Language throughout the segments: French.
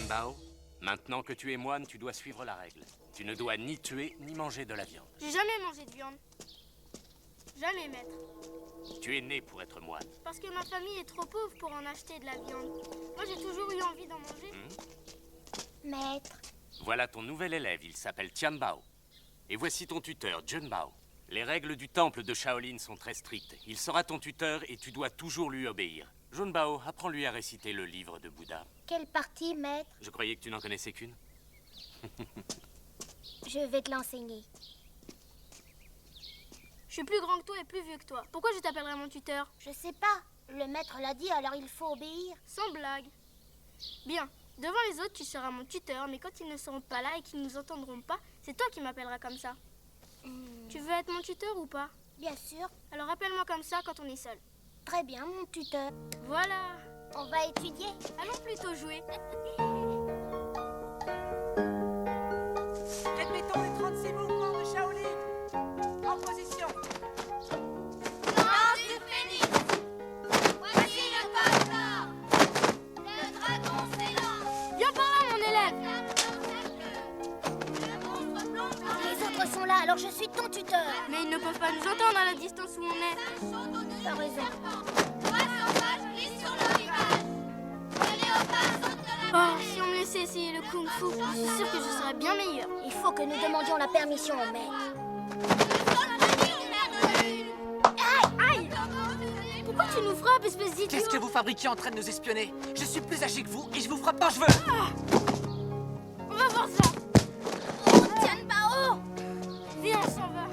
Bao, maintenant que tu es moine, tu dois suivre la règle. Tu ne dois ni tuer, ni manger de la viande. J'ai jamais mangé de viande. Jamais, maître. Tu es né pour être moine. Parce que ma famille est trop pauvre pour en acheter de la viande. Moi, j'ai toujours eu envie d'en manger. Maître. Voilà ton nouvel élève, il s'appelle Tian Bao. Et voici ton tuteur, Jun Bao. Les règles du temple de Shaolin sont très strictes. Il sera ton tuteur et tu dois toujours lui obéir. Jun Bao, apprends-lui à réciter le livre de Bouddha. Quelle partie, maître? Je croyais que tu n'en connaissais qu'une. Je vais te l'enseigner. Je suis plus grand que toi et plus vieux que toi. Pourquoi je t'appellerai mon tuteur? Je sais pas. Le maître l'a dit, alors il faut obéir. Sans blague. Bien. Devant les autres, tu seras mon tuteur, mais quand ils ne seront pas là et qu'ils ne nous entendront pas, c'est toi qui m'appelleras comme ça. Tu veux être mon tuteur ou pas? Bien sûr. Alors appelle-moi comme ça quand on est seul. Très bien, mon tuteur. Voilà. On va étudier. Allons plutôt jouer. Répétons les 36 mouvements de Shaolin. En position. Danse du phénix. Voici le passeport. Le dragon s'élance. Viens par là, mon élève. Le monstre plonge dans Les autres sont là, alors je suis ton tuteur. Mais ils ne peuvent pas nous entendre à la distance où on est. T'as raison. glisse sur le rivage. Le léopard saute de la Oh, si on me laissait essayer le kung-fu, je suis sûre que je serais bien meilleure. Il faut que nous demandions la permission au maître. Aïe! Pourquoi tu nous frappes, espèce d'idiot? Qu'est-ce que vous fabriquez en train de nous espionner? Je suis plus âgé que vous et je vous frappe quand je veux. On va voir ça. Tian Bao! Viens, on s'en va.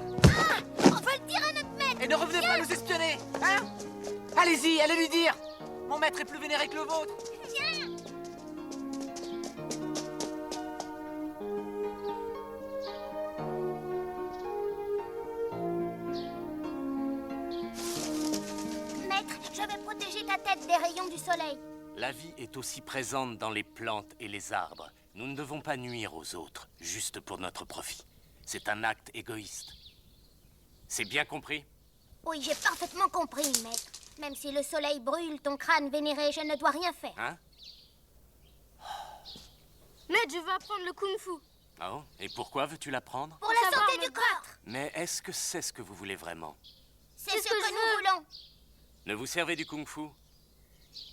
On va le dire à notre maître! Et ne revenez pas nous espionner, hein? Allez-y, allez lui dire. Mon maître est plus vénéré que le vôtre. Maître, je vais protéger ta tête des rayons du soleil. La vie est aussi présente dans les plantes et les arbres. Nous ne devons pas nuire aux autres, juste pour notre profit. C'est un acte égoïste. C'est bien compris? Oui, j'ai parfaitement compris, maître. Même si le soleil brûle ton crâne vénéré, je ne dois rien faire. Hein? Maître, je veux apprendre le kung-fu. Oh, et pourquoi veux-tu l'apprendre? Pour la savoir santé du notre corps. Mais est-ce que c'est ce que vous voulez vraiment? C'est ce que que je nous veux. voulons. Ne vous servez du kung-fu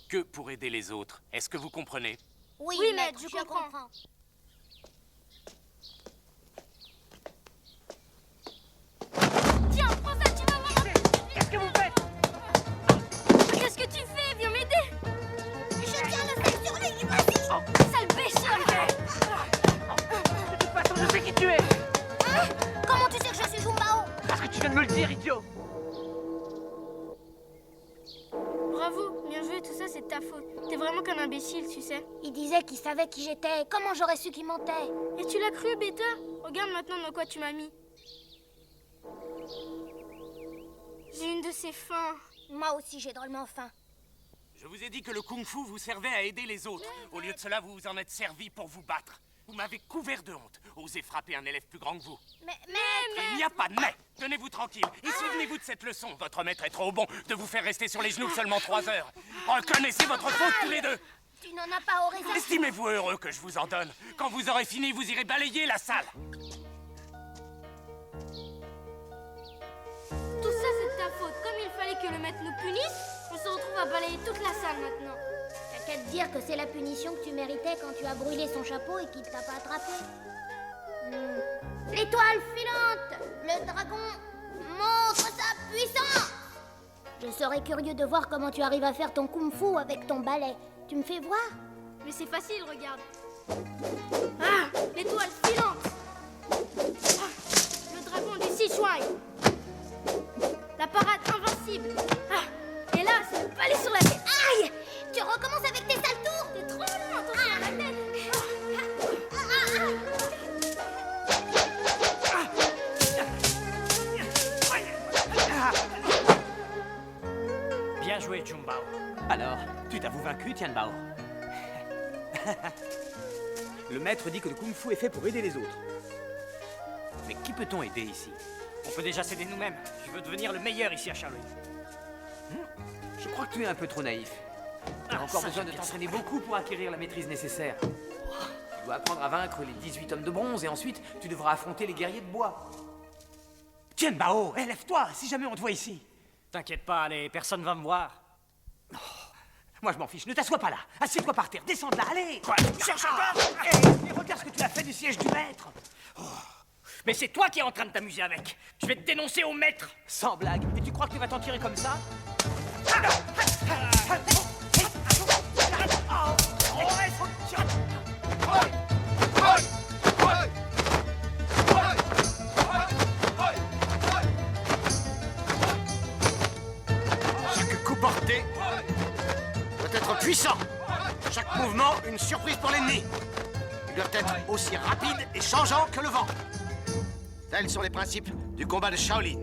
que pour aider les autres. Est-ce que vous comprenez? Oui, Oui, maître, maître, je je comprends. comprends. Tiens, prends ça, tu vas voir. Qu'est-ce que vous faites? Qu'est-ce que tu fais? Viens m'aider. Je tiens le fer sur lui, vas-y. Sale béchole. De toute façon, je sais qui tu es. Hein? Comment tu sais que je suis Jumbao? Parce que tu viens de me le dire, idiot. Bravo, bien joué, tout ça c'est de ta faute. T'es vraiment qu'un imbécile, tu sais. Il disait qu'il savait qui j'étais. Comment j'aurais su qu'il mentait? Et tu l'as cru, bêta? Regarde maintenant dans quoi tu m'as mis. J'ai une de ces fins. Moi aussi, j'ai drôlement faim. Je vous ai dit que le kung-fu vous servait à aider les autres. Au lieu de cela, vous vous en êtes servi pour vous battre. Vous m'avez couvert de honte. Osez frapper un élève plus grand que vous. Mais, Il n'y a pas de mais. Tenez-vous tranquille. Et souvenez-vous de cette leçon. Votre maître est trop bon de vous faire rester sur les genoux seulement 3 heures. Reconnaissez votre faute tous les deux. tu n'en as pas au raison. Estimez-vous heureux que je vous en donne. Quand vous aurez fini, vous irez balayer la salle. Tout ça c'est de ta faute. Comme il fallait que le maître nous punisse, on se retrouve à balayer toute la salle maintenant. T'as qu'à te dire que c'est la punition que tu méritais quand tu as brûlé son chapeau et qu'il t'a pas attrapé. L'étoile filante! Le dragon montre sa puissance! Je serais curieux de voir comment tu arrives à faire ton kung-fu avec ton balai. Tu me fais voir? Mais c'est facile, regarde. Ah, l'étoile filante. Ah, le dragon du Sichuan. La parade invincible. Ah, et là, c'est le palais sur la tête. Aïe! Tu recommences avec tes sales tours? T'es trop loin, attention à la tête. Bien joué, Jumbao. Alors, tu t'avoues vaincu, Tianbao? Le maître dit que le kung-fu est fait pour aider les autres. Mais qui peut-on aider ici? On peut déjà s'aider nous-mêmes. Je veux devenir le meilleur ici à Shaolin. Je crois que tu es un peu trop naïf. Tu as encore besoin de t'entraîner beaucoup pour acquérir la maîtrise nécessaire. Tu dois apprendre à vaincre les 18 hommes de bronze et ensuite tu devras affronter les guerriers de bois. Tianbao, lève-toi si jamais on te voit ici. T'inquiète pas, allez, personne va me voir. Moi je m'en fiche, ne t'assois pas là. Assieds-toi par terre, descends de là, allez. Quoi? Cherche encore. Et regarde ce que tu as fait du siège du maître. Mais c'est toi qui es en train de t'amuser avec. Je vais te dénoncer au maître. Sans blague. Et tu crois que tu vas t'en tirer comme ça? Chaque coup porté doit être puissant. Chaque mouvement, une surprise pour l'ennemi. Ils doivent être aussi rapides et changeants que le vent. Tels sont les principes du combat de Shaolin.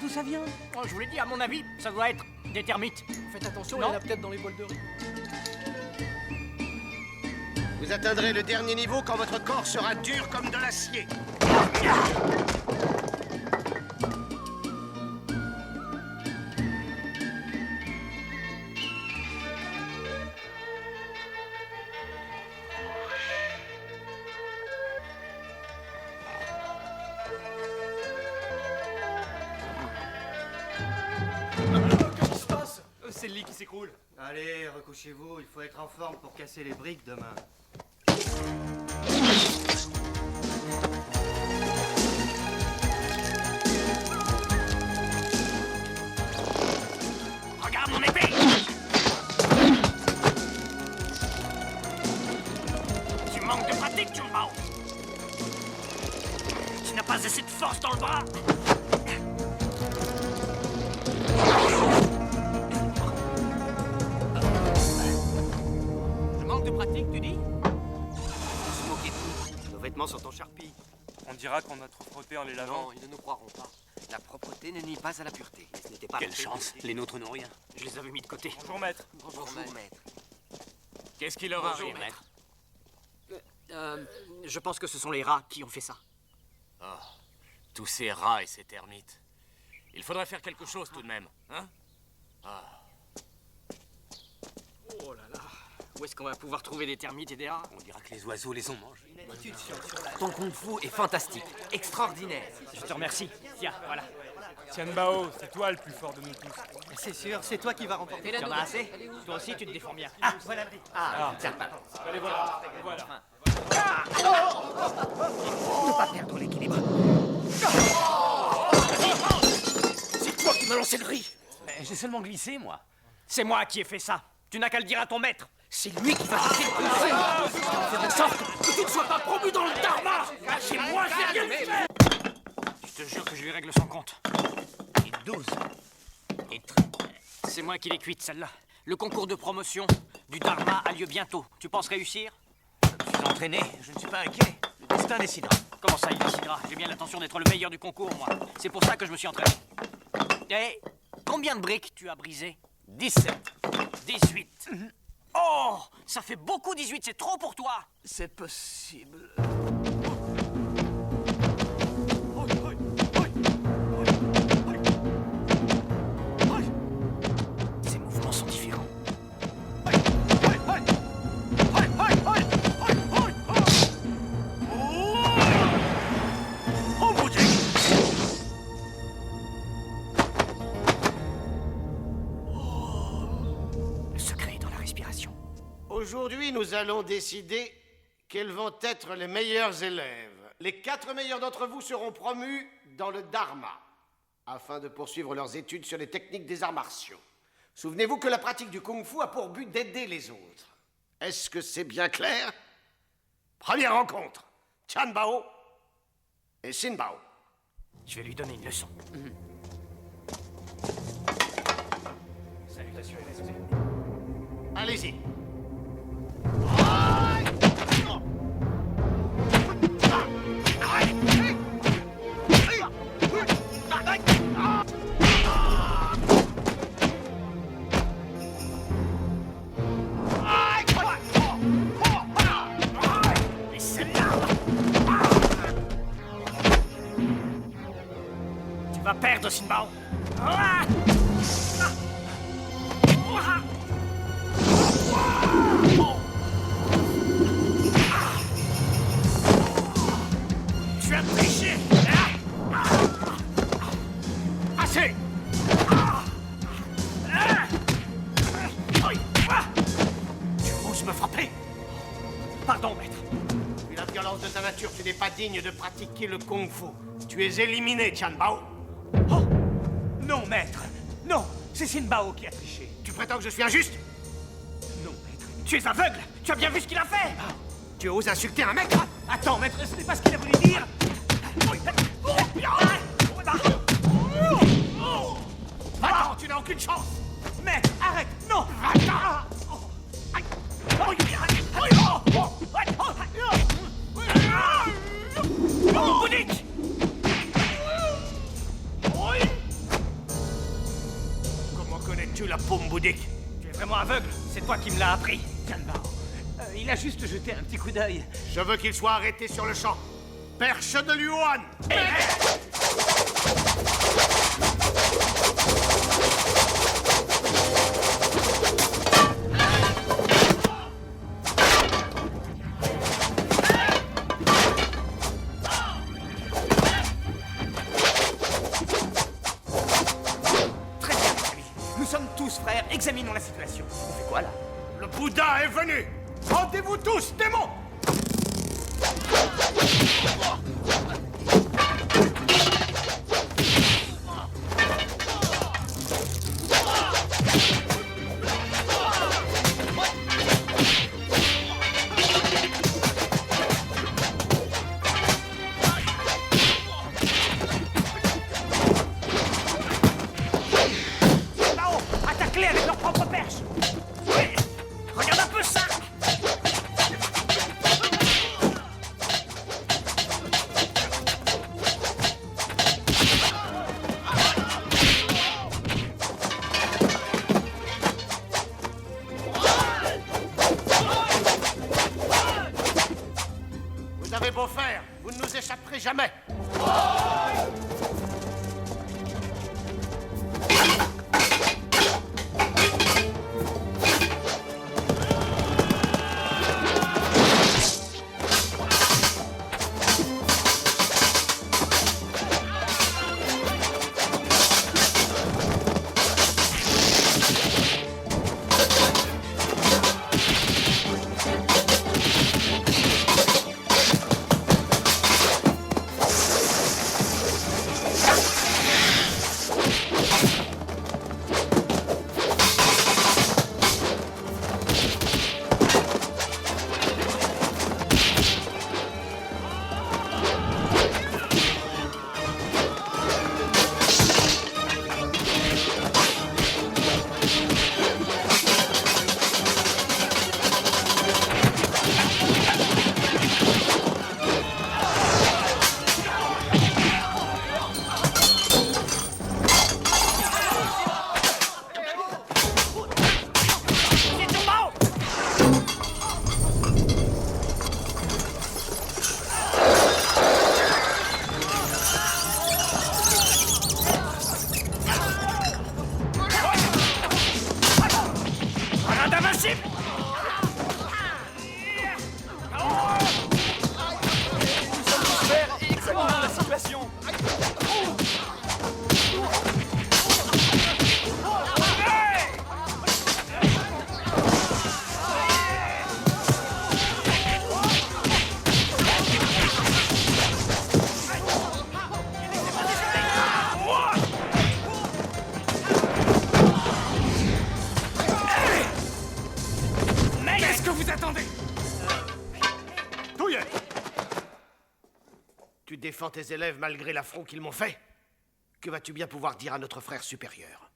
D'où ça vient? Oh, je vous l'ai dit, à mon avis, ça doit être des termites. Faites attention, Non. il y en a peut-être dans les bols de riz. Vous atteindrez le dernier niveau quand votre corps sera dur comme de l'acier. C'est le lit qui s'écroule. Allez, recouchez-vous, il faut être en forme pour casser les briques demain. Regarde mon épée. Tu manques de pratique, Jumbao. Tu n'as pas assez de force dans le bras. Je manque de pratique, tu dis? Se moquer de nous. Nos vêtements sont en charpie. On dira qu'on a trop frotté en les lavant. Non, ils ne nous croiront pas. La propreté ne nie pas à la pureté. Ce n'était pas Quelle la chance, les nôtres n'ont rien. Je les avais mis de côté. Bonjour, maître. Bonjour, maître. Qu'est-ce qu'il leur arrive, maître? Je pense que ce sont les rats qui ont fait ça. Oh, tous ces rats et ces termites. Il faudrait faire quelque chose tout de même, hein? Oh là là. Où est-ce qu'on va pouvoir trouver des termites et des rats? On dira que les oiseaux les ont mangés. Ton kung-fu est fantastique, extraordinaire. Je te remercie. Tiens, voilà. Tianbao, c'est toi le plus fort de nous tous. C'est sûr, c'est toi qui vas remporter. Tu en as assez? Toi aussi, tu te défends bien. Ah, voilà. Tiens. Allez, voilà. Voilà. Ne pas perdre l'équilibre. C'est toi qui m'as lancé le riz! Mais j'ai seulement glissé, moi. C'est moi qui ai fait ça. Tu n'as qu'à le dire à ton maître. C'est lui qui va chercher le kung-fu! Faire en sorte que tu ne sois pas promu dans le dharma! C'est moi, j'ai rien fait! Je te jure que je lui règle son compte. Et 12. Et C'est moi qui l'ai cuite, celle-là. Le concours de promotion du Dharma a lieu bientôt. Tu penses réussir? Je suis entraîné, je ne suis pas inquiet. Le destin décidera. Comment ça, il décidera? J'ai bien l'intention d'être le meilleur du concours, moi. C'est pour ça que je me suis entraîné. Et combien de briques tu as brisé? 17. 18. Oh, ça fait beaucoup 18, c'est trop pour toi. C'est possible. Ces mouvements sont différents. Oh mon Dieu! Le secret est dans la respiration. Aujourd'hui, nous allons décider quels vont être les meilleurs élèves. Les 4 meilleurs d'entre vous seront promus dans le Dharma, afin de poursuivre leurs études sur les techniques des arts martiaux. Souvenez-vous que la pratique du kung-fu a pour but d'aider les autres. Est-ce que c'est bien clair? Première rencontre, Tianbao et Sinbao. Je vais lui donner une leçon. Salutations et respect. Allez-y. Et celle-là! Tu vas perdre, Sinbao. Tu as triché! Assez! Tu oses me frapper? Pardon, maître. Vu la violence de ta nature, tu n'es pas digne de pratiquer le kung-fu. Tu es éliminé, Tianbao. Oh! Non, maître. Non, c'est Sinbao qui a triché. Tu prétends que je suis injuste? Non, maître. Tu es aveugle. Tu as bien vu ce qu'il a fait. Tu oses insulter un maître? Attends, maître, ce n'est pas ce qu'il a voulu dire. Va-t'en, tu n'as aucune chance! Maître, arrête. Non. Bouddhique! Comment connais-tu la paume bouddhique? Tu es vraiment aveugle. C'est toi qui me l'as appris. Tianbao. Il a juste jeté un petit coup d'œil. Je veux qu'il soit arrêté sur le champ. Perche de Luan! Très bien, mes amis. Nous sommes tous frères. Examinons la situation. On fait quoi, là? Le Bouddha est venu! Rendez-vous tous, démons! Là-haut, attaque-les avec leur propre perche. Oui. Regarde un peu ça. avez beau faire, vous ne nous échapperez jamais. Tu défends tes élèves malgré l'affront qu'ils m'ont fait? Que vas-tu bien pouvoir dire à notre frère supérieur?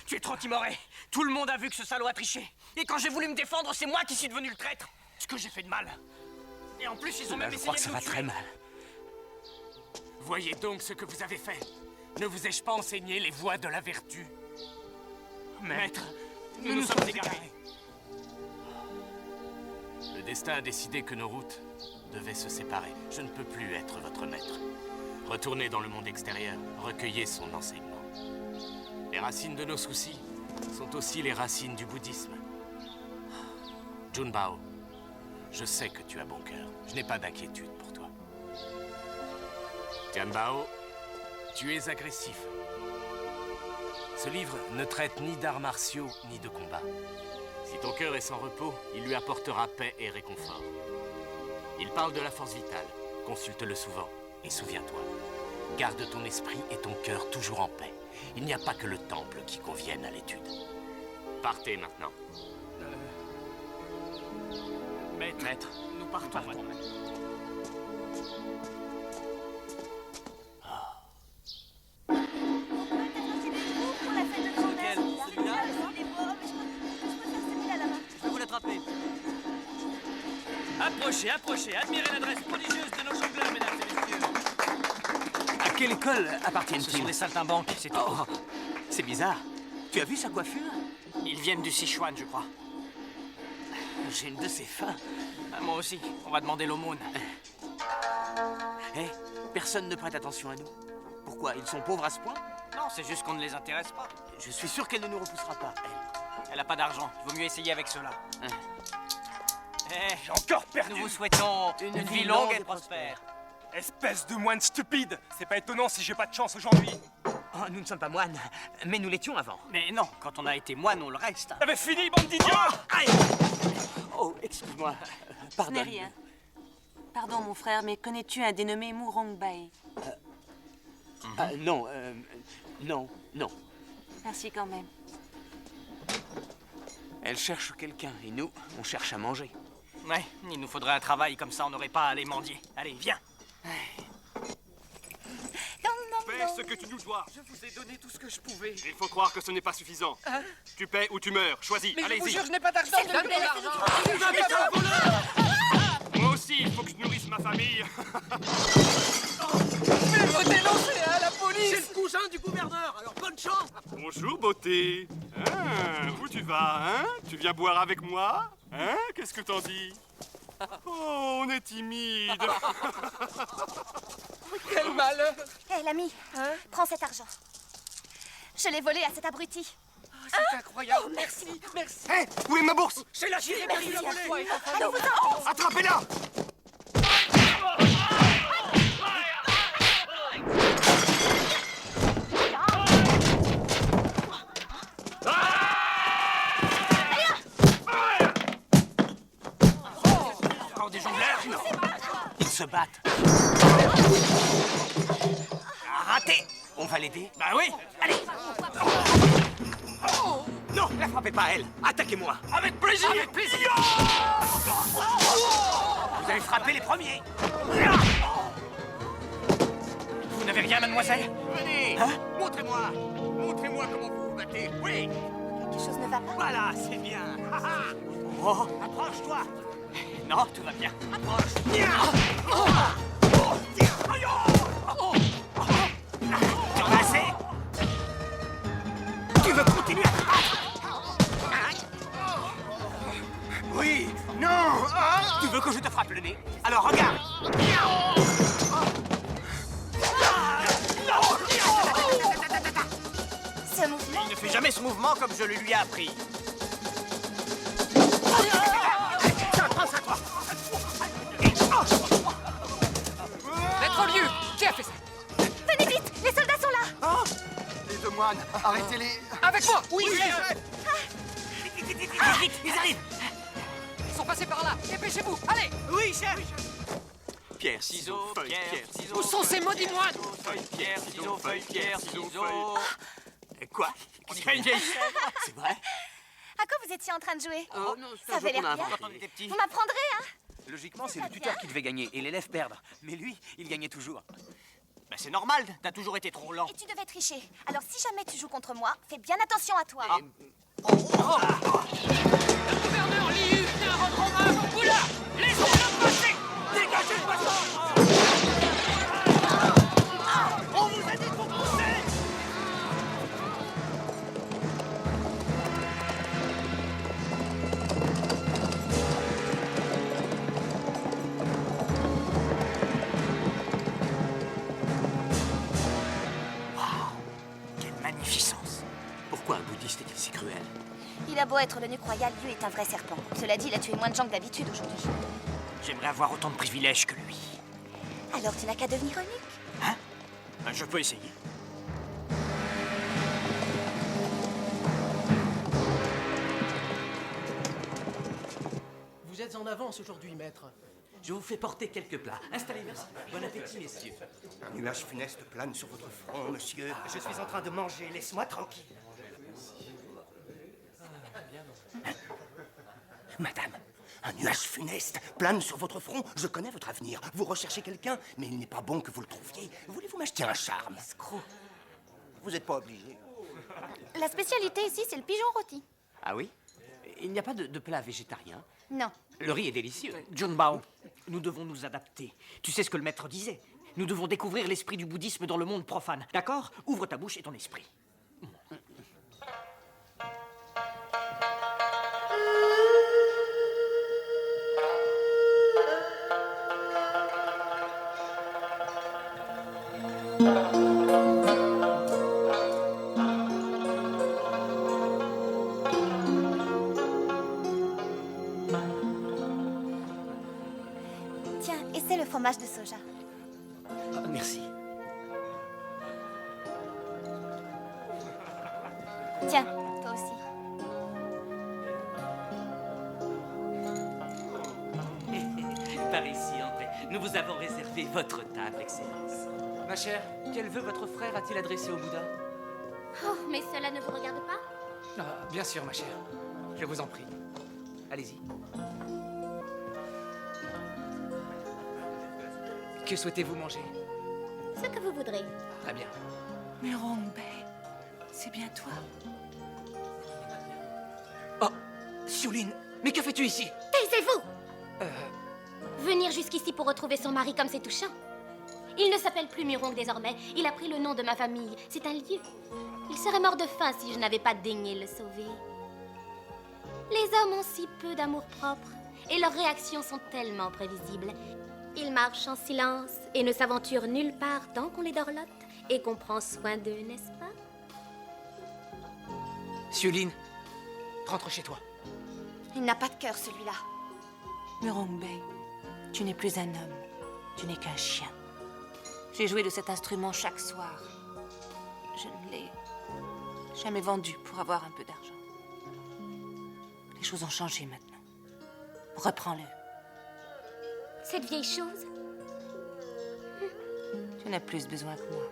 Tu es trop timoré. Tout le monde a vu que ce salaud a triché. Et quand j'ai voulu me défendre, c'est moi qui suis devenu le traître. Ce que j'ai fait de mal. Et en plus, ils ont même essayé de nous tuer. Je crois que ça va très mal. Voyez donc ce que vous avez fait. Ne vous ai-je pas enseigné les voies de la vertu? Maître, nous nous sommes égarés. Le destin a décidé que nos routes devaient se séparer. Je ne peux plus être votre maître. Retournez dans le monde extérieur, recueillez son enseignement. Les racines de nos soucis sont aussi les racines du bouddhisme. Junbao, je sais que tu as bon cœur. Je n'ai pas d'inquiétude pour toi. Tianbao, tu es agressif. Ce livre ne traite ni d'arts martiaux ni de combat. Si ton cœur est sans repos, il lui apportera paix et réconfort. Il parle de la force vitale. Consulte-le souvent. Et souviens-toi, garde ton esprit et ton cœur toujours en paix. Il n'y a pas que le temple qui convienne à l'étude. Partez maintenant. Maître, nous partons. Approchez, approchez, admirez l'adresse prodigieuse de nos jongleurs, mesdames et messieurs. À quelle école appartiennent-ils? Ce sont des saltimbanques, c'est tout. Oh, c'est bizarre. Tu as vu sa coiffure? Ils viennent du Sichuan, je crois. J'ai une de ces fins. Ah, moi aussi, on va demander l'aumône. Hé, personne ne prête attention à nous. Pourquoi? Ils sont pauvres à ce point? Non, c'est juste qu'on ne les intéresse pas. Je suis sûr qu'elle ne nous repoussera pas, elle. Elle a pas d'argent, il vaut mieux essayer avec cela. J'ai encore perdu. Nous vous souhaitons une vie longue et prospère. Espèce de moine stupide. C'est pas étonnant si j'ai pas de chance aujourd'hui. Oh, nous ne sommes pas moines, mais nous l'étions avant. Mais non, quand on a été moine, on le reste. T'avais fini, bande d'idiots! Aïe! Oh, excuse-moi. Pardon. Ce n'est rien. Pardon, mon frère, mais connais-tu un dénommé Murong Bai? Non, non. Merci quand même. Elle cherche quelqu'un, et nous, on cherche à manger. Ouais, il nous faudrait un travail, comme ça on n'aurait pas à aller mendier. Allez, viens. Fais ce que tu nous dois. Je vous ai donné tout ce que je pouvais. Il faut croire que ce n'est pas suffisant. Tu paies ou tu meurs. Choisis, allez-y. Mais je vous jure, je n'ai pas d'argent. Moi aussi, il faut que je nourrisse ma famille. faut dénoncer, hein, la police. C'est le cousin du gouverneur, alors bonne chance. Bonjour, beauté. Où tu vas, hein? Tu viens boire avec moi? Hein? Qu'est-ce que t'en dis? Oh, on est timide. Quel malheur. Hé, l'ami, prends cet argent. Je l'ai volé à cet abruti. C'est incroyable. Oh, merci. Hé, où est ma bourse? C'est la chienne qui l'a volée. Attrapez-la. Encore des jongleurs? Ils se battent. Raté. On va l'aider? Bah oui. Allez. Non, la frappez pas elle. Attaquez-moi. Avec plaisir. Avec plaisir. Vous avez frappé les premiers. Vous n'avez rien, mademoiselle? Venez. Hein? Montrez-moi. Montrez-moi comment vous vous battez. Oui. Quelque chose ne va pas. Voilà, c'est bien. Oh, approche-toi. Non, tout va bien. Approche. T'en as assez? Tu veux continuer à te battre? Oui. Non. Tu veux que je te frappe le nez? Alors regarde. Ce mouvement. Il ne fait jamais ce mouvement comme je le lui ai appris. Maître Lieu, qui a fait ça? Venez vite, les soldats sont là. Les deux moines, arrêtez-les. Avec moi. Oui, Vite, ils arrivent. Ils sont passés par là. Dépêchez-vous. Allez. Oui, chef. Pierre, ciseaux, pierre, ciseaux. Où sont ces maudits moines? Feuille, pierre, ciseaux, feuille, pierre, ciseaux. Quoi? On dirait une vieille chaîne. C'est vrai? À quoi vous étiez en train de jouer? Oh non, Ça avait l'air bien. quand on était petits. Vous m'apprendrez, hein? Logiquement, c'est le tuteur qui devait gagner et l'élève perdre. Mais lui, il gagnait toujours. Ben c'est normal, t'as toujours été trop lent. Et tu devais tricher. Alors si jamais tu joues contre moi, fais bien attention à toi. Le gouverneur Liu vient rendre hommage au Bouddha. Laissez-le passer. Dégagez le passage. On vous a dit de vous pousser. Quelle magnificence! Pourquoi un bouddhiste est-il si cruel? Il a beau être le nuque royal, Liu est un vrai serpent. Cela dit, il a tué moins de gens que d'habitude aujourd'hui. J'aimerais avoir autant de privilèges que lui. Alors tu n'as qu'à devenir eunuque. Hein? Ben, je peux essayer. Vous êtes en avance aujourd'hui, maître. Je vous fais porter quelques plats. Installez, merci. Bon appétit, messieurs. Un nuage funeste plane sur votre front, monsieur. Je suis en train de manger, laisse-moi tranquille. Madame, un nuage funeste plane sur votre front. Je connais votre avenir. Vous recherchez quelqu'un, mais il n'est pas bon que vous le trouviez. Voulez-vous m'acheter un charme? Escroc. Vous n'êtes pas obligé. La spécialité ici, c'est le pigeon rôti. Ah oui? Il n'y a pas de plat végétarien? Non. Le riz est délicieux. John Bao, nous devons nous adapter. Tu sais ce que le maître disait? Nous devons découvrir l'esprit du bouddhisme dans le monde profane. D'accord? Ouvre ta bouche et ton esprit. Tiens, essaie le fromage de soja. Merci. Tiens, toi aussi. Par ici, entrez. Nous vous avons réservé votre table, Excellence. Ma chère, quel vœu votre frère a-t-il adressé au Bouddha? Oh, mais cela ne vous regarde pas? Ah, bien sûr, ma chère. Je vous en prie. Allez-y. Que souhaitez-vous manger? Ce que vous voudrez. Très bien. Mais Rongbei, c'est bien toi. Oh, Xiulin, mais que fais-tu ici? Taisez-vous! Venir jusqu'ici pour retrouver son mari comme c'est touchant. Il ne s'appelle plus Murong désormais. Il a pris le nom de ma famille. C'est un lieu. Il serait mort de faim si je n'avais pas daigné le sauver. Les hommes ont si peu d'amour-propre et leurs réactions sont tellement prévisibles. Ils marchent en silence et ne s'aventurent nulle part tant qu'on les dorlote et qu'on prend soin d'eux, n'est-ce pas? Sioline, rentre chez toi. Il n'a pas de cœur, celui-là. Murong Bay, tu n'es plus un homme. Tu n'es qu'un chien. J'ai joué de cet instrument chaque soir. Je ne l'ai jamais vendu pour avoir un peu d'argent. Les choses ont changé maintenant. Reprends-le. Cette vieille chose? Tu n'as plus besoin que moi.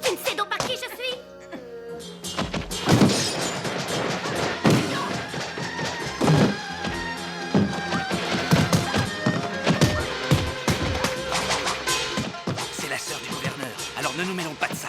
Tu ne sais donc pas qui je suis? C'est la sœur du gouverneur, alors ne nous mêlons pas de ça.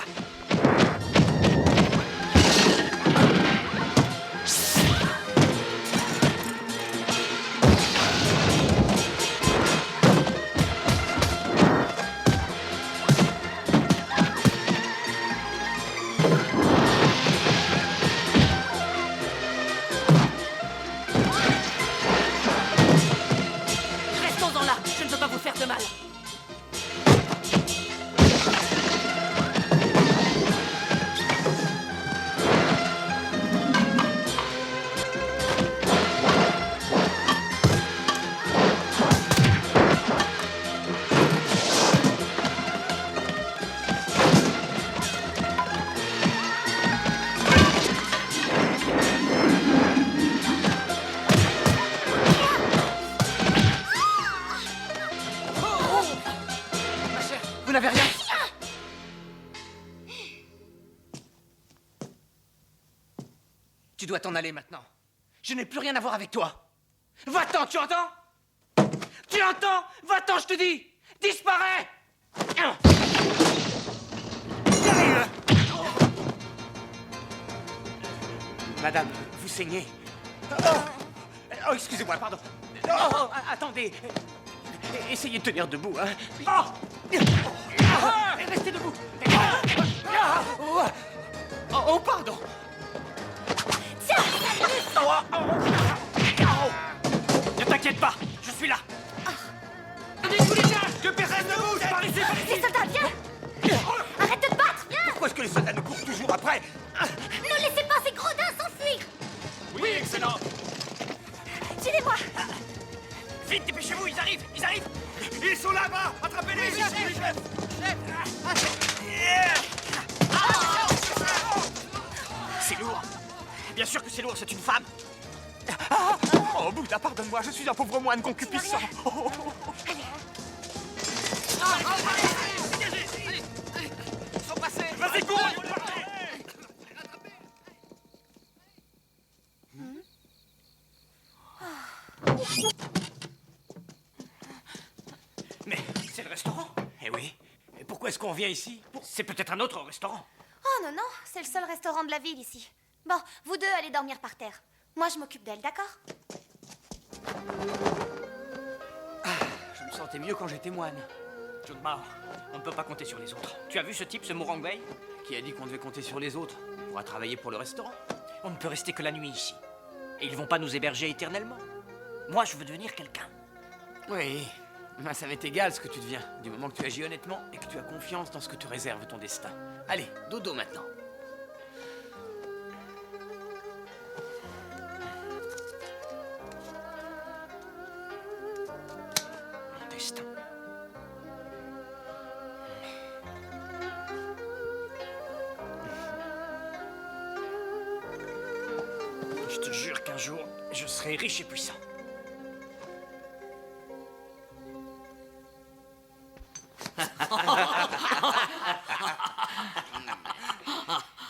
Restons-en là, je ne veux pas vous faire de mal. Ma chère, vous n'avez rien? Tu dois t'en aller maintenant. Je n'ai plus rien à voir avec toi. Va-t'en, tu entends? Tu entends? Va-t'en, je te dis! Disparais! Madame, vous saignez. Oh, excusez-moi, pardon. Oh, attendez. Essayez de tenir debout, hein. Restez debout. Oh, pardon. Ne t'inquiète pas, je suis là. Que personne ne bouge! Par ici, par Les ici! soldats, viens! Arrête de te battre, viens! Pourquoi est-ce que les soldats nous courent toujours après? Ne laissez pas ces gredins s'enfuir! Oui, excellent. Suivez-moi! Vite, dépêchez-vous, ils arrivent, ils arrivent. Ils sont là-bas! Attrapez-les! C'est lourd. Bien sûr que c'est lourd, c'est une femme. Oh, Bouddha, pardonne-moi, je suis un pauvre moine concupiscent. Oh. Ils sont passés. Vas-y, cours! Mais c'est le restaurant. Eh oui. Et pourquoi est-ce qu'on vient ici? C'est peut-être un autre restaurant. Oh non, non, c'est le seul restaurant de la ville ici. Bon, vous deux allez dormir par terre. Moi, je m'occupe d'elle, d'accord? Je me sentais mieux quand j'étais moine. John Mao, on ne peut pas compter sur les autres. Tu as vu ce type, ce Murong Bay? Qui a dit qu'on devait compter sur les autres? On pourra travailler pour le restaurant. On ne peut rester que la nuit ici. Et ils vont pas nous héberger éternellement. Moi, je veux devenir quelqu'un. Oui. Ben, ça m'est égal ce que tu deviens, du moment que tu agis honnêtement et que tu as confiance dans ce que tu réserves ton destin. Allez, dodo maintenant. Mon destin. Je te jure qu'un jour, je serai riche et puissant.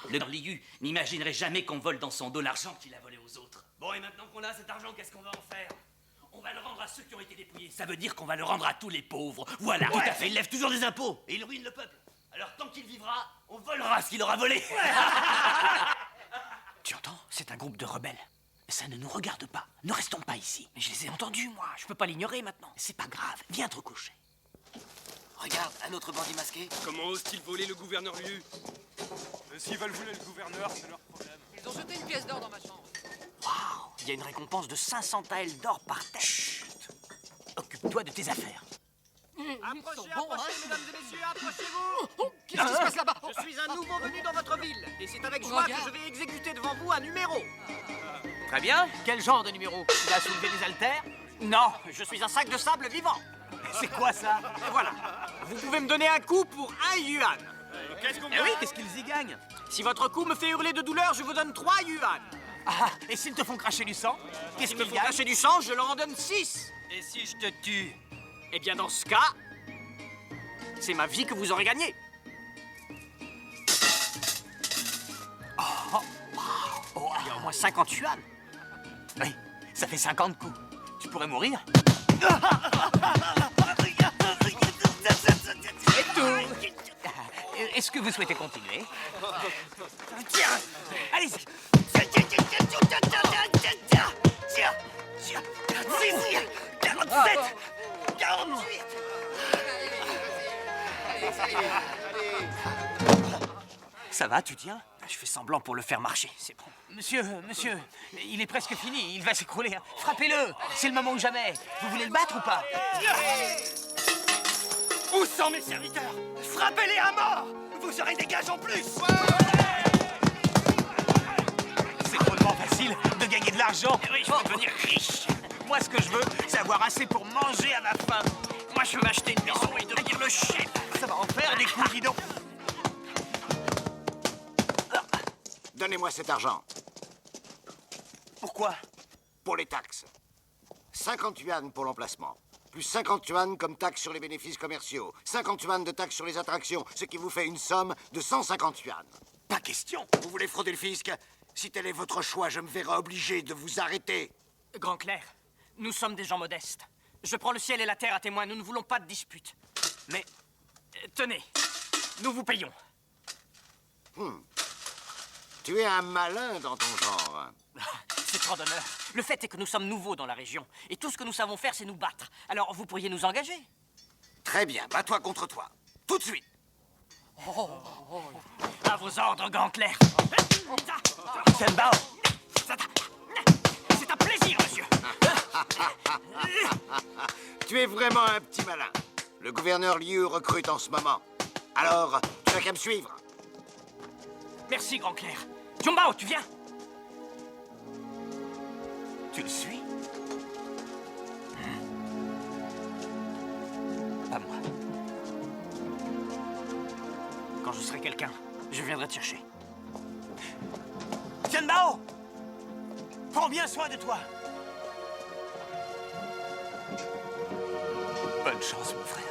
Le Liu n'imaginerait jamais qu'on vole dans son dos l'argent qu'il a volé aux autres. Bon, et maintenant qu'on a cet argent, qu'est-ce qu'on va en faire? On va le rendre à ceux qui ont été dépouillés. Ça veut dire qu'on va le rendre à tous les pauvres. Voilà. Tout à fait, il lève toujours des impôts et il ruine le peuple. Alors tant qu'il vivra, on volera ce qu'il aura volé. Tu entends? C'est un groupe de rebelles. Ça ne nous regarde pas. Ne restons pas ici. Mais je les ai entendus, moi. Je peux pas l'ignorer maintenant. C'est pas grave. Viens te recoucher. Regarde, un autre bandit masqué. Comment ose-t-il voler le gouverneur Liu? S'ils veulent voler le gouverneur, c'est leur problème. Ils ont jeté une pièce d'or dans ma chambre. Waouh! Il y a une récompense de 500 taels d'or par tête. Chut! Occupe-toi de tes affaires. Approchez, mesdames et messieurs, approchez-vous! Qu'est-ce qui se passe là-bas? Je suis un nouveau venu dans votre ville. Et c'est avec joie que je vais exécuter devant vous un numéro. Très bien. Quel genre de numéro? Tu as soulevé des haltères? Non, je suis un sac de sable vivant. C'est quoi ça? Et voilà. Vous pouvez me donner un coup pour 1 yuan. Qu'est-ce qu'on Eh oui, qu'est-ce qu'ils y gagnent? Si votre coup me fait hurler de douleur, je vous donne 3 yuan. Ah, et s'ils te font cracher du sang? Qu'est-ce S'ils me qu'ils font gagnent? cracher du sang, je leur en donne 6. Et si je te tue? Eh bien, dans ce cas, c'est ma vie que vous aurez gagnée. Il y a au moins 50 yuan. Oui, ça fait 50 coups. Tu pourrais mourir? C'est tout. Est-ce que vous souhaitez continuer? Tiens, allez-y. 47, 48. Ça va, tu tiens? Je fais semblant pour le faire marcher, c'est bon. Monsieur, il est presque fini, il va s'écrouler. Frappez-le, c'est le moment ou jamais. Vous voulez le battre ou pas? Où sont mes serviteurs? Frappez-les à mort! Vous aurez des gages en plus! C'est drôlement facile de gagner de l'argent. Oui, je veux devenir riche. Moi, ce que je veux, c'est avoir assez pour manger à ma faim. Moi, je veux m'acheter une maison et devenir le chef. Ça va en faire des coups, dis donc. Donnez-moi cet argent. Pourquoi? Pour les taxes. 50 yuan pour l'emplacement. Plus 50 yuan comme taxe sur les bénéfices commerciaux. 50 yuan de taxe sur les attractions, ce qui vous fait une somme de 150 yuan. Pas question. Vous voulez frauder le fisc? Si tel est votre choix, je me verrai obligé de vous arrêter. Grand Clair, nous sommes des gens modestes. Je prends le ciel et la terre à témoin, nous ne voulons pas de dispute. Mais, tenez, nous vous payons. Tu es un malin dans ton genre. C'est trop d'honneur. Le fait est que nous sommes nouveaux dans la région. Et tout ce que nous savons faire, c'est nous battre. Alors, vous pourriez nous engager? Très bien, bats-toi contre toi. Tout de suite. À vos ordres, Grand Clair. Tianbao. C'est un plaisir, monsieur. Tu es vraiment un petit malin. Le gouverneur Liu recrute en ce moment. Alors, tu n'as qu'à me suivre. Merci, Grand Clair. Jianbao, tu viens? Tu le suis? Pas moi. Quand je serai quelqu'un, je viendrai te chercher. Tianbao! Prends bien soin de toi. Bonne chance, mon frère.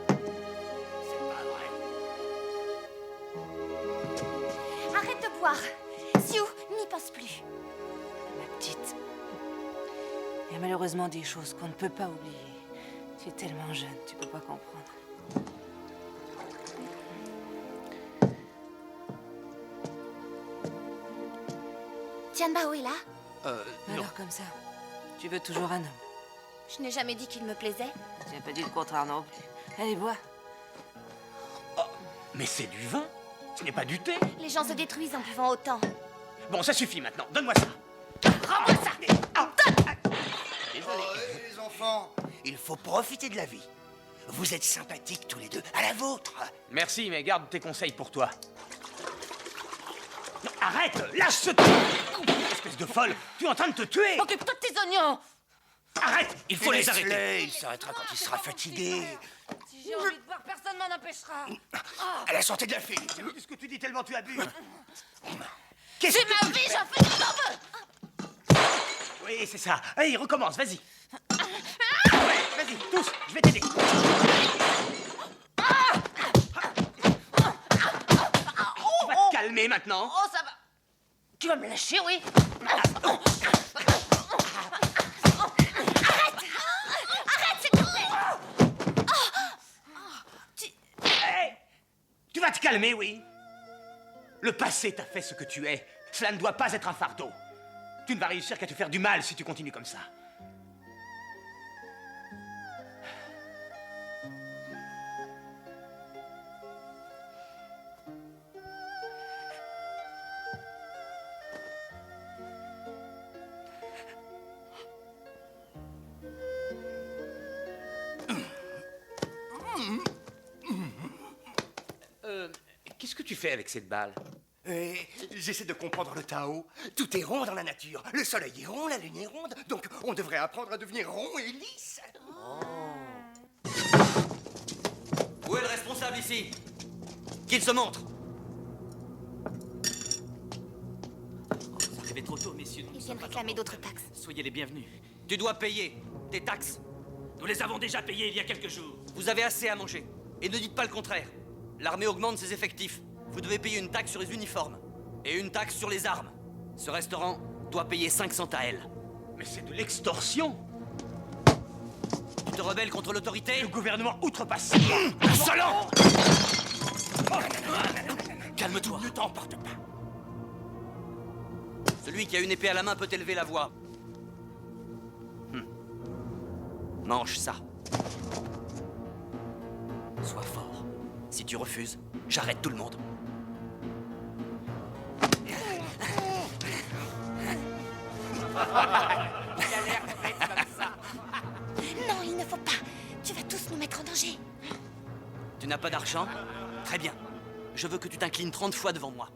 C'est pas vrai. Arrête de boire. Xiu, n'y pense plus. Ma petite, il y a malheureusement des choses qu'on ne peut pas oublier. Tu es tellement jeune, tu peux pas comprendre. Tianbao est là? Alors comme ça, tu veux toujours un homme. Je n'ai jamais dit qu'il me plaisait. Tu n'as pas dit le contraire non plus. Allez, bois. Mais c'est du vin. Ce n'est pas du thé. Les gens se détruisent en buvant autant. Bon, ça suffit maintenant. Donne-moi ça. Rends-moi ça! Les enfants, il faut profiter de la vie. Vous êtes sympathiques tous les deux, à la vôtre. Merci, mais garde tes conseils pour toi. Non, arrête! Lâche ce truc! Espèce de folle! Tu es en train de te tuer! Occupe-toi de tes oignons! Arrête! Il faut les arrêter! Laisse-les, il s'arrêtera quand il sera fatigué. Si j'ai envie de boire, personne m'en empêchera. À la santé de la fille. Qu'est-ce que tu dis tellement tu abuses? C'est ma vie, j'en fais ce que j'en veux! Oui, c'est ça. Allez, recommence, vas-y. Ouais, vas-y, tous, je vais t'aider. Tu vas te calmer maintenant. Oh, ça va. Tu vas me lâcher, oui? Arrête, s'il te plaît! Hey, tu vas te calmer, oui. Le passé t'a fait ce que tu es. Cela ne doit pas être un fardeau. Tu ne vas réussir qu'à te faire du mal si tu continues comme ça. Qu'est-ce que tu fais avec cette balle? J'essaie de comprendre le Tao. Tout est rond dans la nature. Le soleil est rond, la lune est ronde. Donc on devrait apprendre à devenir rond et lisse. Où est le responsable ici? Qu'il se montre. Vous arrivez trop tôt, messieurs. Ils viennent réclamer d'autres taxes. Soyez les bienvenus. Tu dois payer tes taxes. Nous les avons déjà payés il y a quelques jours. Vous avez assez à manger. Et ne dites pas le contraire. L'armée augmente ses effectifs. Vous devez payer une taxe sur les uniformes. Et une taxe sur les armes. Ce restaurant doit payer 500 taels. Mais c'est de l'extorsion. Tu te rebelles contre l'autorité? Le gouvernement outrepasse. Insolent! Calme-toi. Ne t'emporte pas. Celui qui a une épée à la main peut élever la voix. Mange ça. Sois fort. Si tu refuses, j'arrête tout le monde. Non, il ne faut pas. Tu vas tous nous mettre en danger. Tu n'as pas d'argent? Très bien. Je veux que tu t'inclines 30 fois devant moi.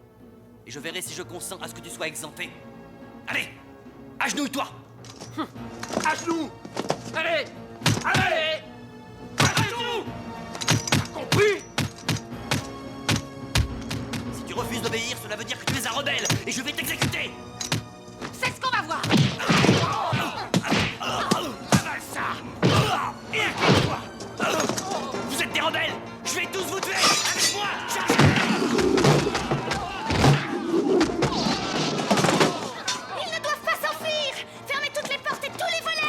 Et je verrai si je consens à ce que tu sois exempté. Allez! Agenouille-toi! À genoux. Allez. Allez. À genoux. T'as compris? Si tu refuses d'obéir, cela veut dire que tu es un rebelle et je vais t'exécuter! C'est ce qu'on va voir. Avale ça! Et accroche-toi! Vous êtes des rebelles! Je vais tous vous tuer! Avec moi! Ils ne doivent pas s'enfuir. Fermez toutes les portes et tous les volets.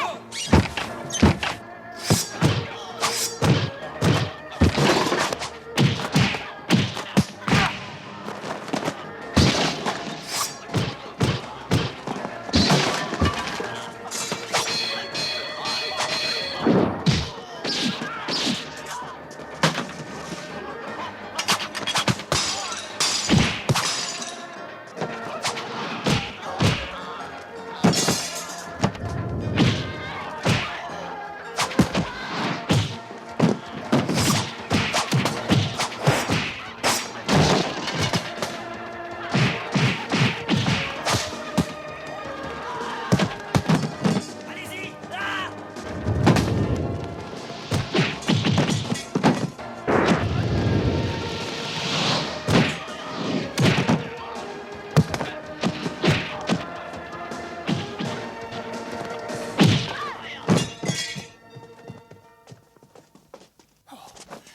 Allez-y! Ah!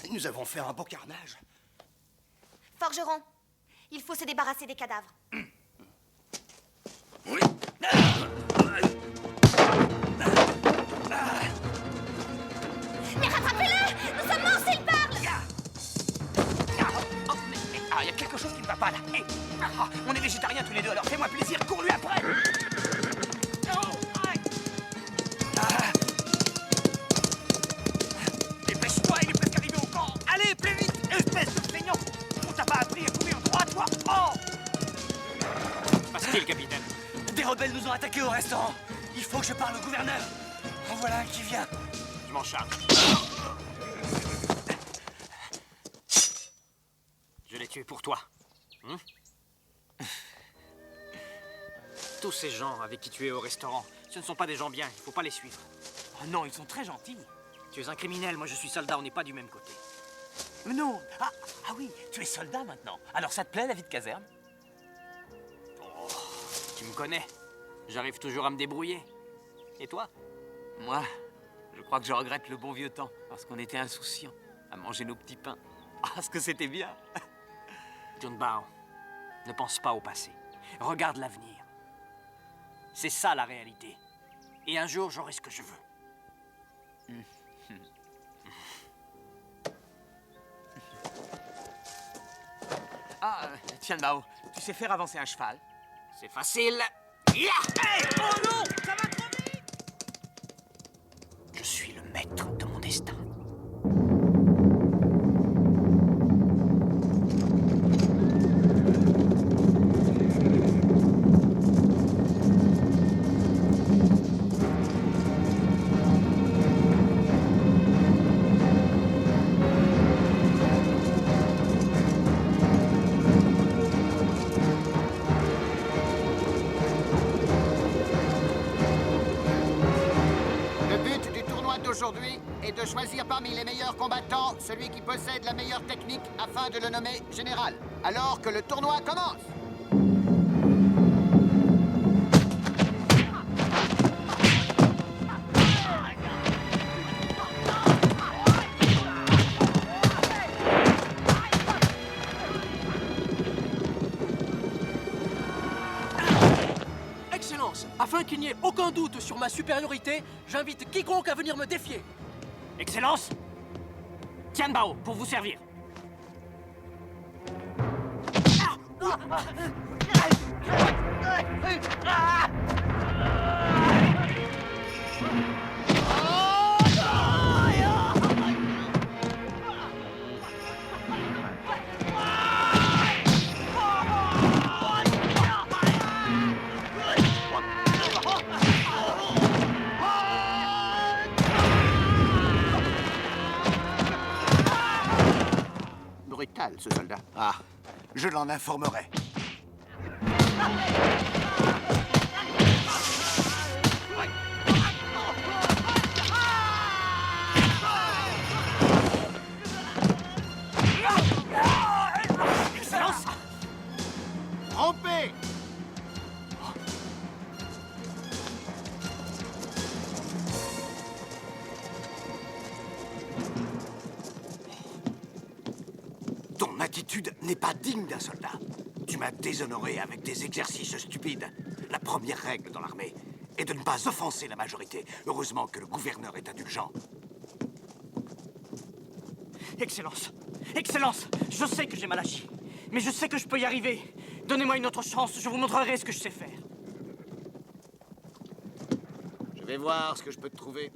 Nous avons fait un beau carnage. Forgeron, il faut se débarrasser des cadavres. Mais rattrapez-le! Nous sommes morts s'il parle! Il y a quelque chose qui ne va pas là. On est végétariens tous les deux, alors fais-moi plaisir, cours-lui après. Dépêche-toi, il est presque arrivé au camp. Allez, plus vite, espèce de feignant. On t'a pas appris à courir droit, toi. Passe-t-il, capitaine? Des rebelles nous ont attaqués au restaurant. Il faut que je parle au gouverneur. En voilà un qui vient. Je m'en charge. Je l'ai tué pour toi. Tous ces gens avec qui tu es au restaurant, ce ne sont pas des gens bien, il faut pas les suivre. Oh non, ils sont très gentils. Tu es un criminel, moi je suis soldat, on n'est pas du même côté. Mais non. Ah oui, tu es soldat maintenant. Alors ça te plaît la vie de caserne? Oh, tu me connais. J'arrive toujours à me débrouiller. Et toi? Moi, je crois que je regrette le bon vieux temps, parce qu'on était insouciants à manger nos petits pains. Ah, ce que c'était bien. John Bao, ne pense pas au passé. Regarde l'avenir. C'est ça la réalité. Et un jour, j'aurai ce que je veux. Ah, Tian Bao, tu sais faire avancer un cheval? C'est facile. Yeah! Hey! Oh non! Ça va trop vite! Je suis le maître de mon destin. Aujourd'hui est de choisir parmi les meilleurs combattants celui qui possède la meilleure technique afin de le nommer général. Alors que le tournoi commence. Excellence, afin qu'il n'y ait aucun doute sur ma supériorité, j'invite quiconque à venir me défier. Excellence, Tian Bao, pour vous servir. Brutal, ce soldat. Ah, je l'en informerai. Excellence! Rompez! Ton attitude n'est pas digne d'un soldat. Tu m'as déshonoré avec des exercices stupides. La première règle dans l'armée est de ne pas offenser la majorité. Heureusement que le gouverneur est indulgent. Excellence, Excellence, je sais que j'ai mal agi, mais je sais que je peux y arriver. Donnez-moi une autre chance, je vous montrerai ce que je sais faire. Je vais voir ce que je peux te trouver.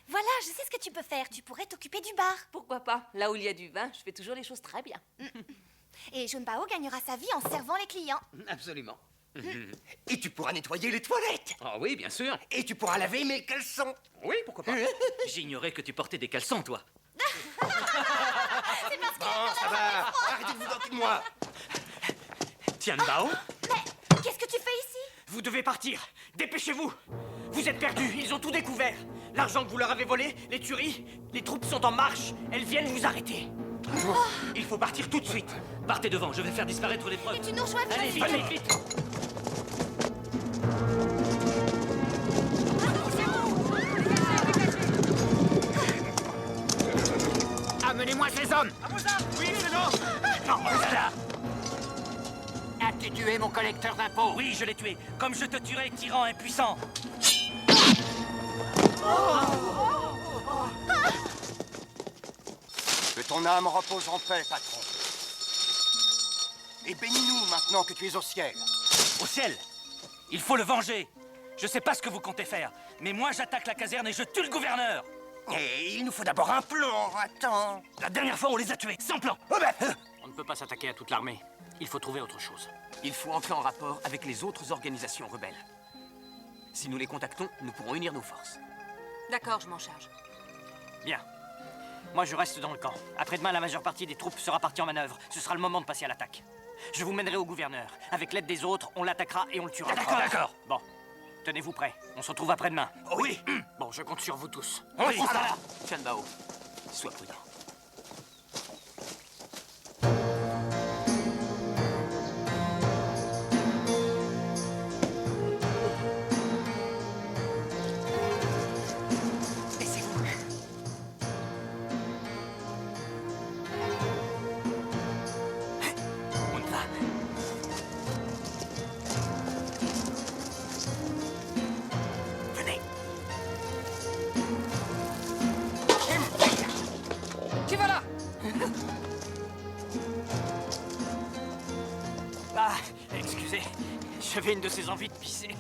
Voilà, je sais ce que tu peux faire. Tu pourrais t'occuper du bar. Pourquoi pas? Là où il y a du vin, je fais toujours les choses très bien. Et Junbao gagnera sa vie en servant les clients. Absolument. Et tu pourras nettoyer les toilettes. Ah oui, bien sûr. Et tu pourras laver mes caleçons. Oui, pourquoi pas. J'ignorais que tu portais des caleçons, toi. C'est parce que... Bon, ça va. Arrêtez de vous moquer de moi. Tian Bao, Mais qu'est-ce que tu fais ici? vous devez partir. Dépêchez-vous. Vous êtes perdus, ils ont tout découvert. L'argent que vous leur avez volé, les tueries, les troupes sont en marche. Elles viennent vous arrêter. Il faut partir tout de suite. Partez devant, je vais faire disparaître les preuves. Et tu nous rejoins Allez, vite, Allez, vite. Amenez-moi ces hommes. Oui, excellent. Non, reste là. As-tu tué mon collecteur d'impôts? Oui, je l'ai tué. Comme je te tuerai, tyran impuissant. Que ton âme repose en paix, patron. Et bénis-nous maintenant que tu es au ciel. Au ciel. Il faut le venger. Je sais pas ce que vous comptez faire, mais moi j'attaque la caserne et je tue le gouverneur. Et il nous faut d'abord un plan. Attends. La dernière fois, on les a tués, sans plan. Oh ben, On ne peut pas s'attaquer à toute l'armée. Il faut trouver autre chose. Il faut entrer en rapport avec les autres organisations rebelles. Si nous les contactons, nous pourrons unir nos forces. D'accord, je m'en charge. Bien. Moi, je reste dans le camp. Après-demain, la majeure partie des troupes sera partie en manœuvre. Ce sera le moment de passer à l'attaque. Je vous mènerai au gouverneur. Avec l'aide des autres, on l'attaquera et on le tuera. D'accord, d'accord. Bon. Tenez-vous prêts. On se retrouve après-demain. Oui. Bon, je compte sur vous tous. On y sera. Tian Bao, sois prudent. On y va. Venez. Excusez, j'avais une de ces envies de pisser.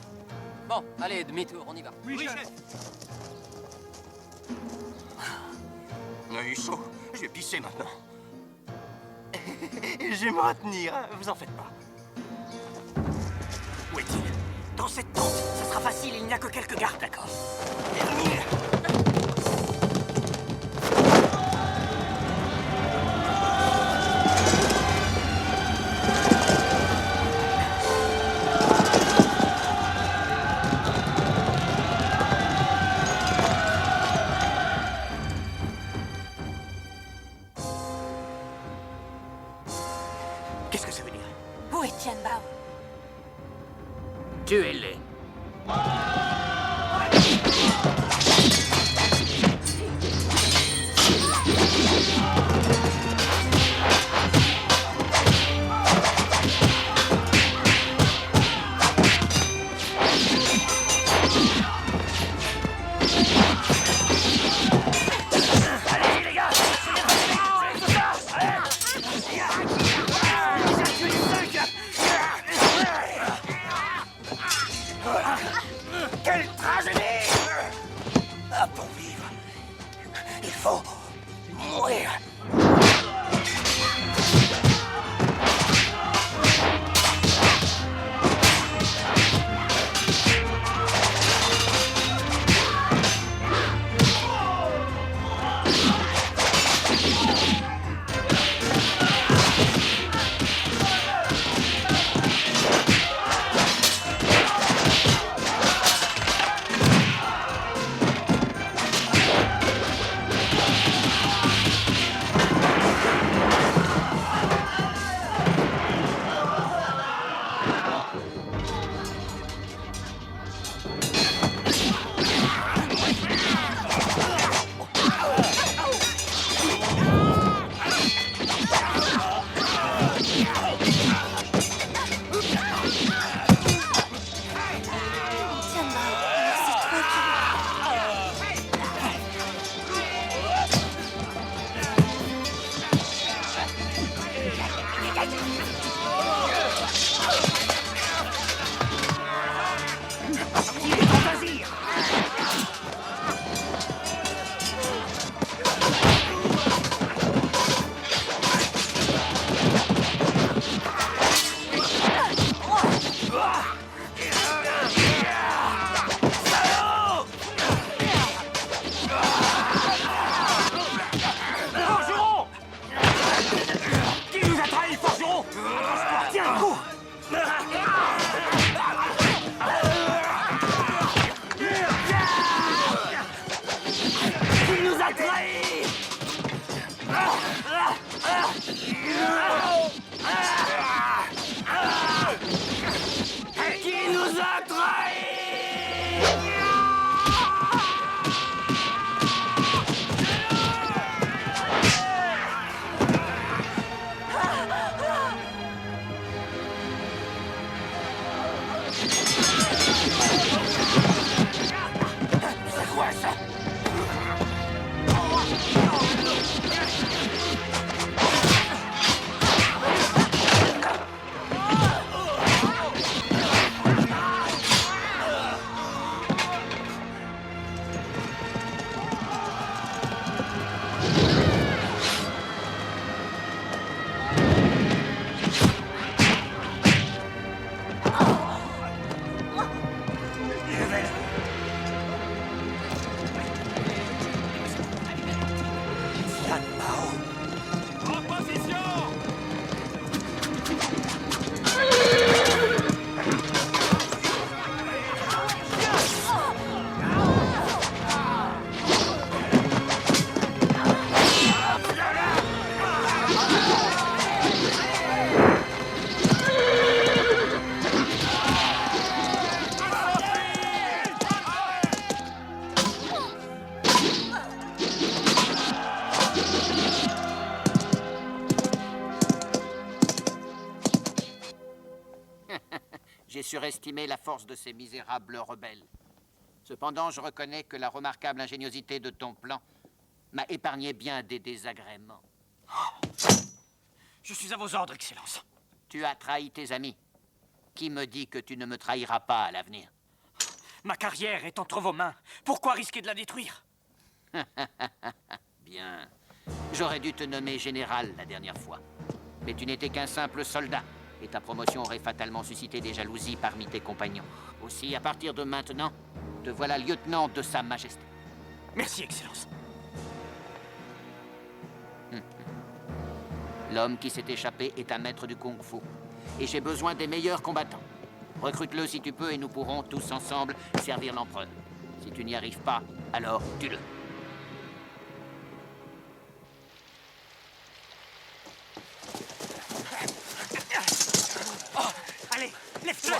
Bon, allez, demi-tour, on y va. Oui, chef. Il est chaud. Je vais pisser maintenant. Je vais me retenir, hein, vous en faites pas. Où est-il? Dans cette tente. Ça sera facile, il n'y a que quelques gardes, d'accord. Qu'est-ce que ça veut dire? Où est Tian Bao? Tuez-les. Quelle tragédie! Ah, pour vivre, il faut mourir. J'ai surestimé la force de ces misérables rebelles. Cependant, je reconnais que la remarquable ingéniosité de ton plan m'a épargné bien des désagréments. Je suis à vos ordres, Excellence. Tu as trahi tes amis. Qui me dit que tu ne me trahiras pas à l'avenir? Ma carrière est entre vos mains. Pourquoi risquer de la détruire? Bien. J'aurais dû te nommer général la dernière fois. Mais tu n'étais qu'un simple soldat. Et ta promotion aurait fatalement suscité des jalousies parmi tes compagnons. Aussi, à partir de maintenant, te voilà lieutenant de Sa Majesté. Merci, Excellence. L'homme qui s'est échappé est un maître du kung-fu. Et j'ai besoin des meilleurs combattants. Recrute-le si tu peux et nous pourrons tous ensemble servir l'empereur. Si tu n'y arrives pas, alors tue-le. Oh, allez, lève-toi!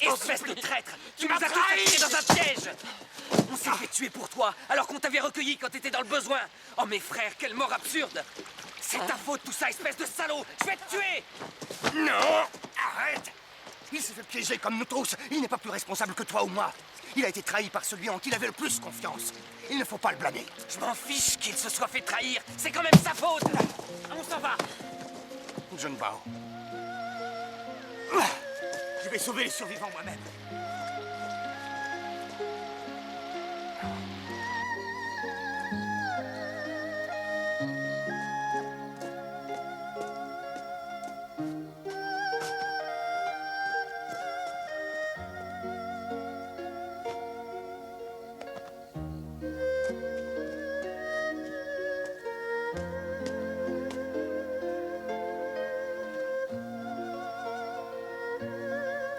Espèce de traître! Tu nous as tous dans un piège! On s'est fait tuer pour toi, alors qu'on t'avait recueilli quand t'étais dans le besoin! Oh mes frères, quelle mort absurde! C'est ta faute tout ça, espèce de salaud! Je vais te tuer! Non! Arrête! Il s'est fait piéger comme nous tous. Il n'est pas plus responsable que toi ou moi. Il a été trahi par celui en qui il avait le plus confiance. Il ne faut pas le blâmer. Je m'en fiche qu'il se soit fait trahir. C'est quand même sa faute. On s'en va. John Bao. Je vais sauver les survivants moi-même.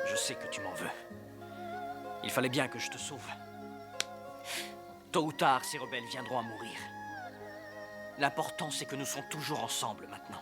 Je sais que tu m'en veux. Il fallait bien que je te sauve. Tôt ou tard, ces rebelles viendront à mourir. L'important, c'est que nous sommes toujours ensemble maintenant.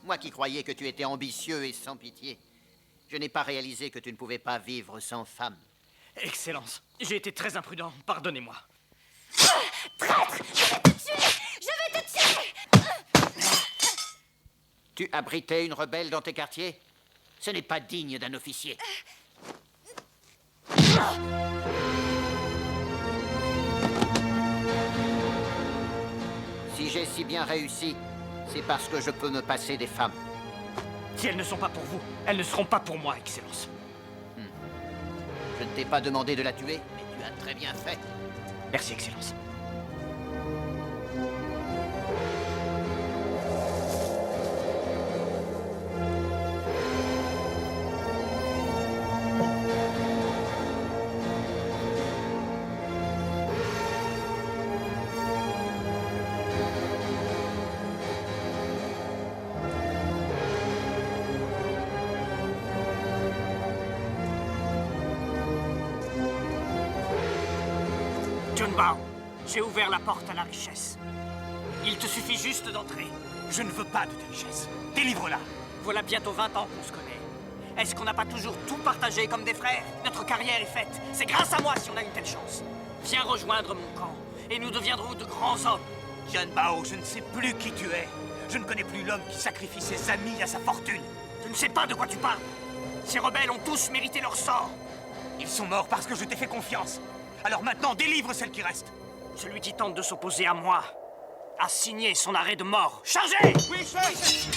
Moi qui croyais que tu étais ambitieux et sans pitié. Je n'ai pas réalisé que tu ne pouvais pas vivre sans femme. Excellence, j'ai été très imprudent, pardonnez-moi. Traître! Je vais te tuer! Je vais te tuer! Tu abritais une rebelle dans tes quartiers? Ce n'est pas digne d'un officier. Si j'ai si bien réussi, c'est parce que je peux me passer des femmes. Si elles ne sont pas pour vous, elles ne seront pas pour moi, Excellence. Je ne t'ai pas demandé de la tuer, mais tu as très bien fait. Merci, Excellence. John Bao, j'ai ouvert la porte à la richesse. Il te suffit juste d'entrer. Je ne veux pas de ta richesse. Délivre-la. Voilà bientôt 20 ans qu'on se connaît. Est-ce qu'on n'a pas toujours tout partagé comme des frères? Notre carrière est faite. C'est grâce à moi si on a une telle chance. Viens rejoindre mon camp et nous deviendrons de grands hommes. John Bao, je ne sais plus qui tu es. Je ne connais plus l'homme qui sacrifie ses amis à sa fortune. Tu ne sais pas de quoi tu parles. Ces rebelles ont tous mérité leur sort. Ils sont morts parce que je t'ai fait confiance. Alors maintenant, délivre celle qui reste. Celui qui tente de s'opposer à moi a signé son arrêt de mort. Chargez! Oui, chef!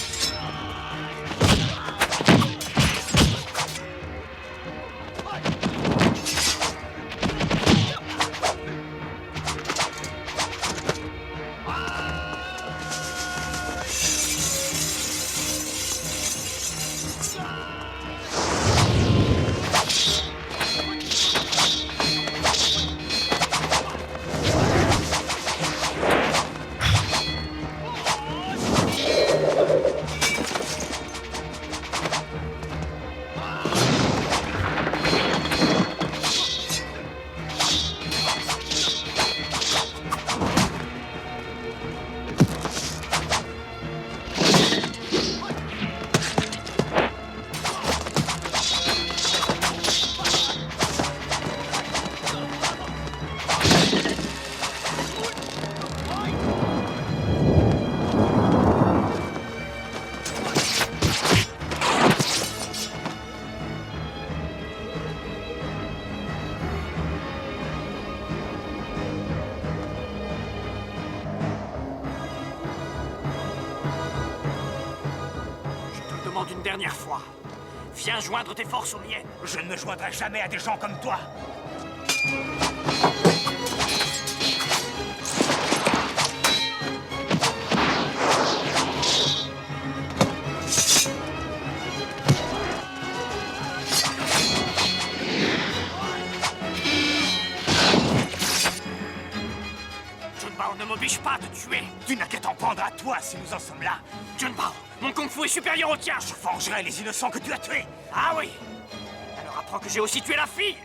une dernière fois. Viens joindre tes forces aux miennes. Je ne me joindrai jamais à des gens comme toi. Junbao ne m'oblige pas à te tuer. Tu n'as qu'à t'en prendre à toi si nous en sommes là. Junbao, mon kung-fu est supérieur au tien. Je vengerai les innocents que tu as tués. Ah oui. Alors apprends que j'ai aussi tué la fille.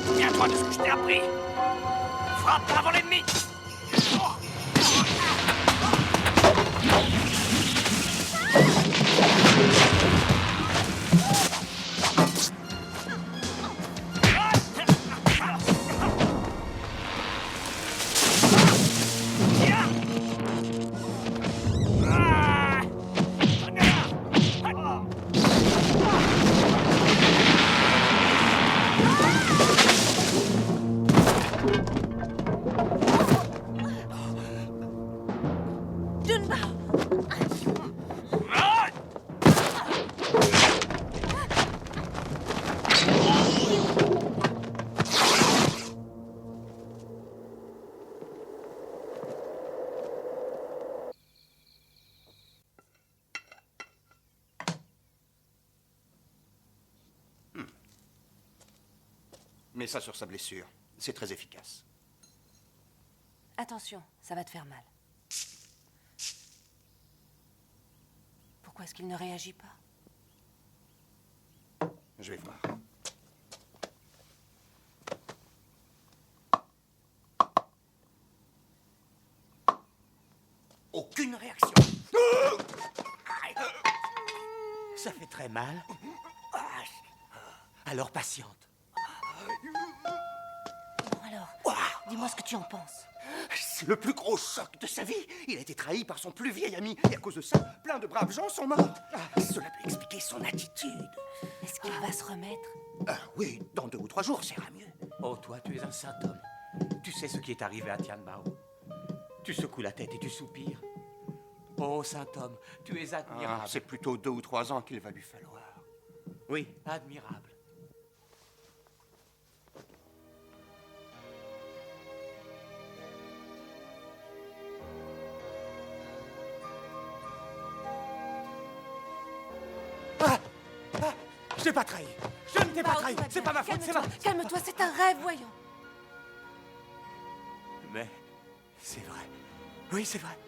Souviens-toi de ce que je t'ai appris. Frappe avant l'ennemi. Mets ça sur sa blessure. C'est très efficace. Attention, ça va te faire mal. Pourquoi est-ce qu'il ne réagit pas? Je vais voir. Aucune réaction. Ça fait très mal. Alors patiente. Bon alors, dis-moi ce que tu en penses. C'est le plus gros choc de sa vie. Il a été trahi par son plus vieil ami. Et à cause de ça, plein de braves gens sont morts. Cela peut expliquer son attitude. Est-ce qu'il va se remettre? Oui, dans 2 ou 3 jours, ça ira mieux. Oh, toi, tu es un saint homme. Tu sais ce qui est arrivé à Tianbao. Tu secoues la tête et tu soupires. Oh, saint homme, tu es admirable. C'est plutôt 2 ou 3 ans qu'il va lui falloir. Oui, admirable. Je t'ai pas trahi. Je ne t'ai pas trahi. C'est pas ma faute, c'est ma... Calme-toi, c'est un rêve, voyons. Mais c'est vrai. Oui, c'est vrai.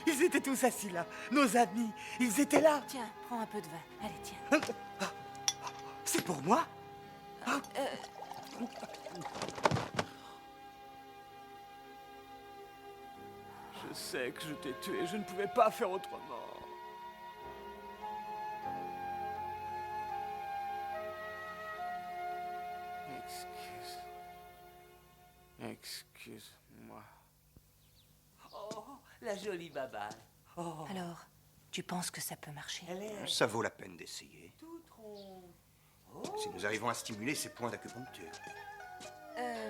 Ils étaient tous assis là. Nos amis, ils étaient là. Tiens, prends un peu de vin. Allez, tiens. C'est pour moi? Je sais que je t'ai tué. Je ne pouvais pas faire autrement. Excuse-moi. Oh, la jolie baballe. Oh. Alors, tu penses que ça peut marcher? Ça vaut la peine d'essayer. Toute ronde. Si nous arrivons à stimuler ces points d'acupuncture.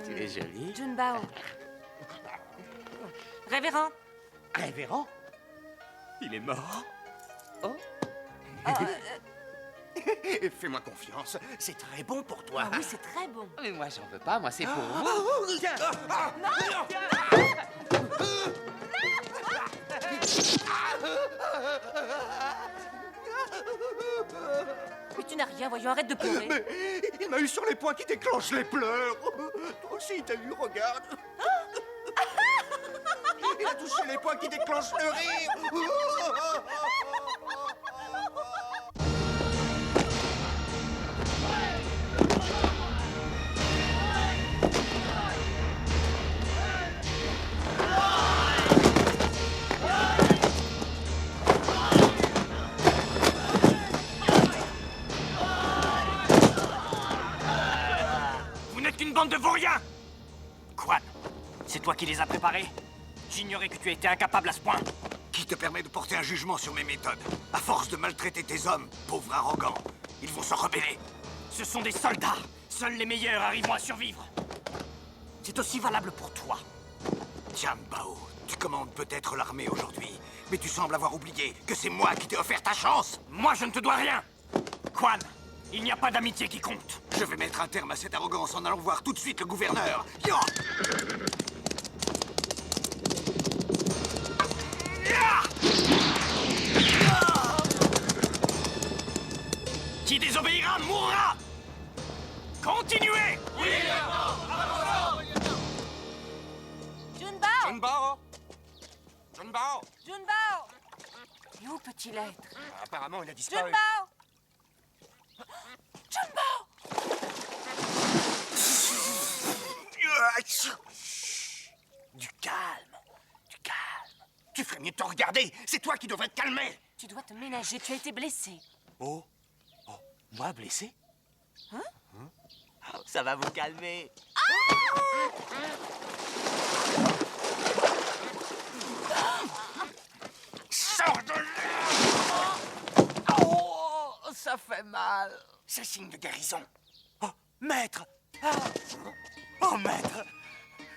Tu es jolie. Junbao. Révérend. Révérend? Il est mort? Fais-moi confiance, c'est très bon pour toi. Ah oui, c'est très bon. Mais moi, j'en veux pas, moi, c'est pour vous. Tiens. Mais tu n'as rien, voyons, arrête de pleurer. Mais il m'a eu sur les poings qui déclenchent les pleurs. Toi aussi, t'as eu, regarde. Il a touché les poings qui déclenchent le rire. Vous n'êtes qu'une bande de vauriens! Quan, c'est toi qui les as préparés? J'ignorais que tu étais incapable à ce point. Qui te permet de porter un jugement sur mes méthodes? À force de maltraiter tes hommes, pauvres arrogants, ils vont se rebeller. Ce sont des soldats. Seuls les meilleurs arriveront à survivre. C'est aussi valable pour toi. Tiambao, tu commandes peut-être l'armée aujourd'hui, mais tu sembles avoir oublié que c'est moi qui t'ai offert ta chance. Moi, je ne te dois rien. Quan, il n'y a pas d'amitié qui compte. Je vais mettre un terme à cette arrogance en allant voir tout de suite le gouverneur. Yo! Qui désobéira mourra. Continuez. Oui, Junbao! Junbao! Junbao! Junbao! Et où peut-il être? Apparemment, il a disparu. Junbao! Junbao! Du calme, du calme. Tu ferais mieux de te regarder. C'est toi qui devrais te calmer. Tu dois te ménager, tu as été blessé. Oh, moi blessé? Hein? Oh, ça va vous calmer. Sors de là! Oh, ça fait mal. C'est signe de guérison. Oh, maître! Oh, maître!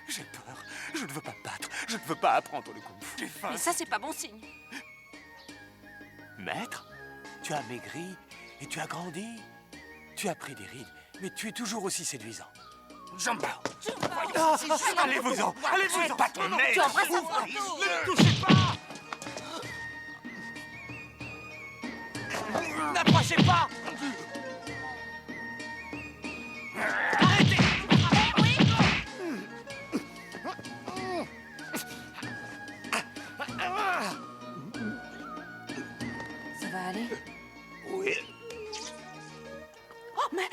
J'ai peur. Je ne veux pas me battre. Je ne veux pas apprendre le kung-fu. J'ai faim. Mais ça, c'est pas bon signe. Maître, tu as maigri et tu as grandi. Tu as pris des rides, mais tu es toujours aussi séduisant. Junbao! Allez-vous-en! Allez-vous-en! Pas ton nez! Tu embrasses un Ne le touchez pas! N'approchez pas! Arrêtez! Ça va aller? Oui. Oh, mais...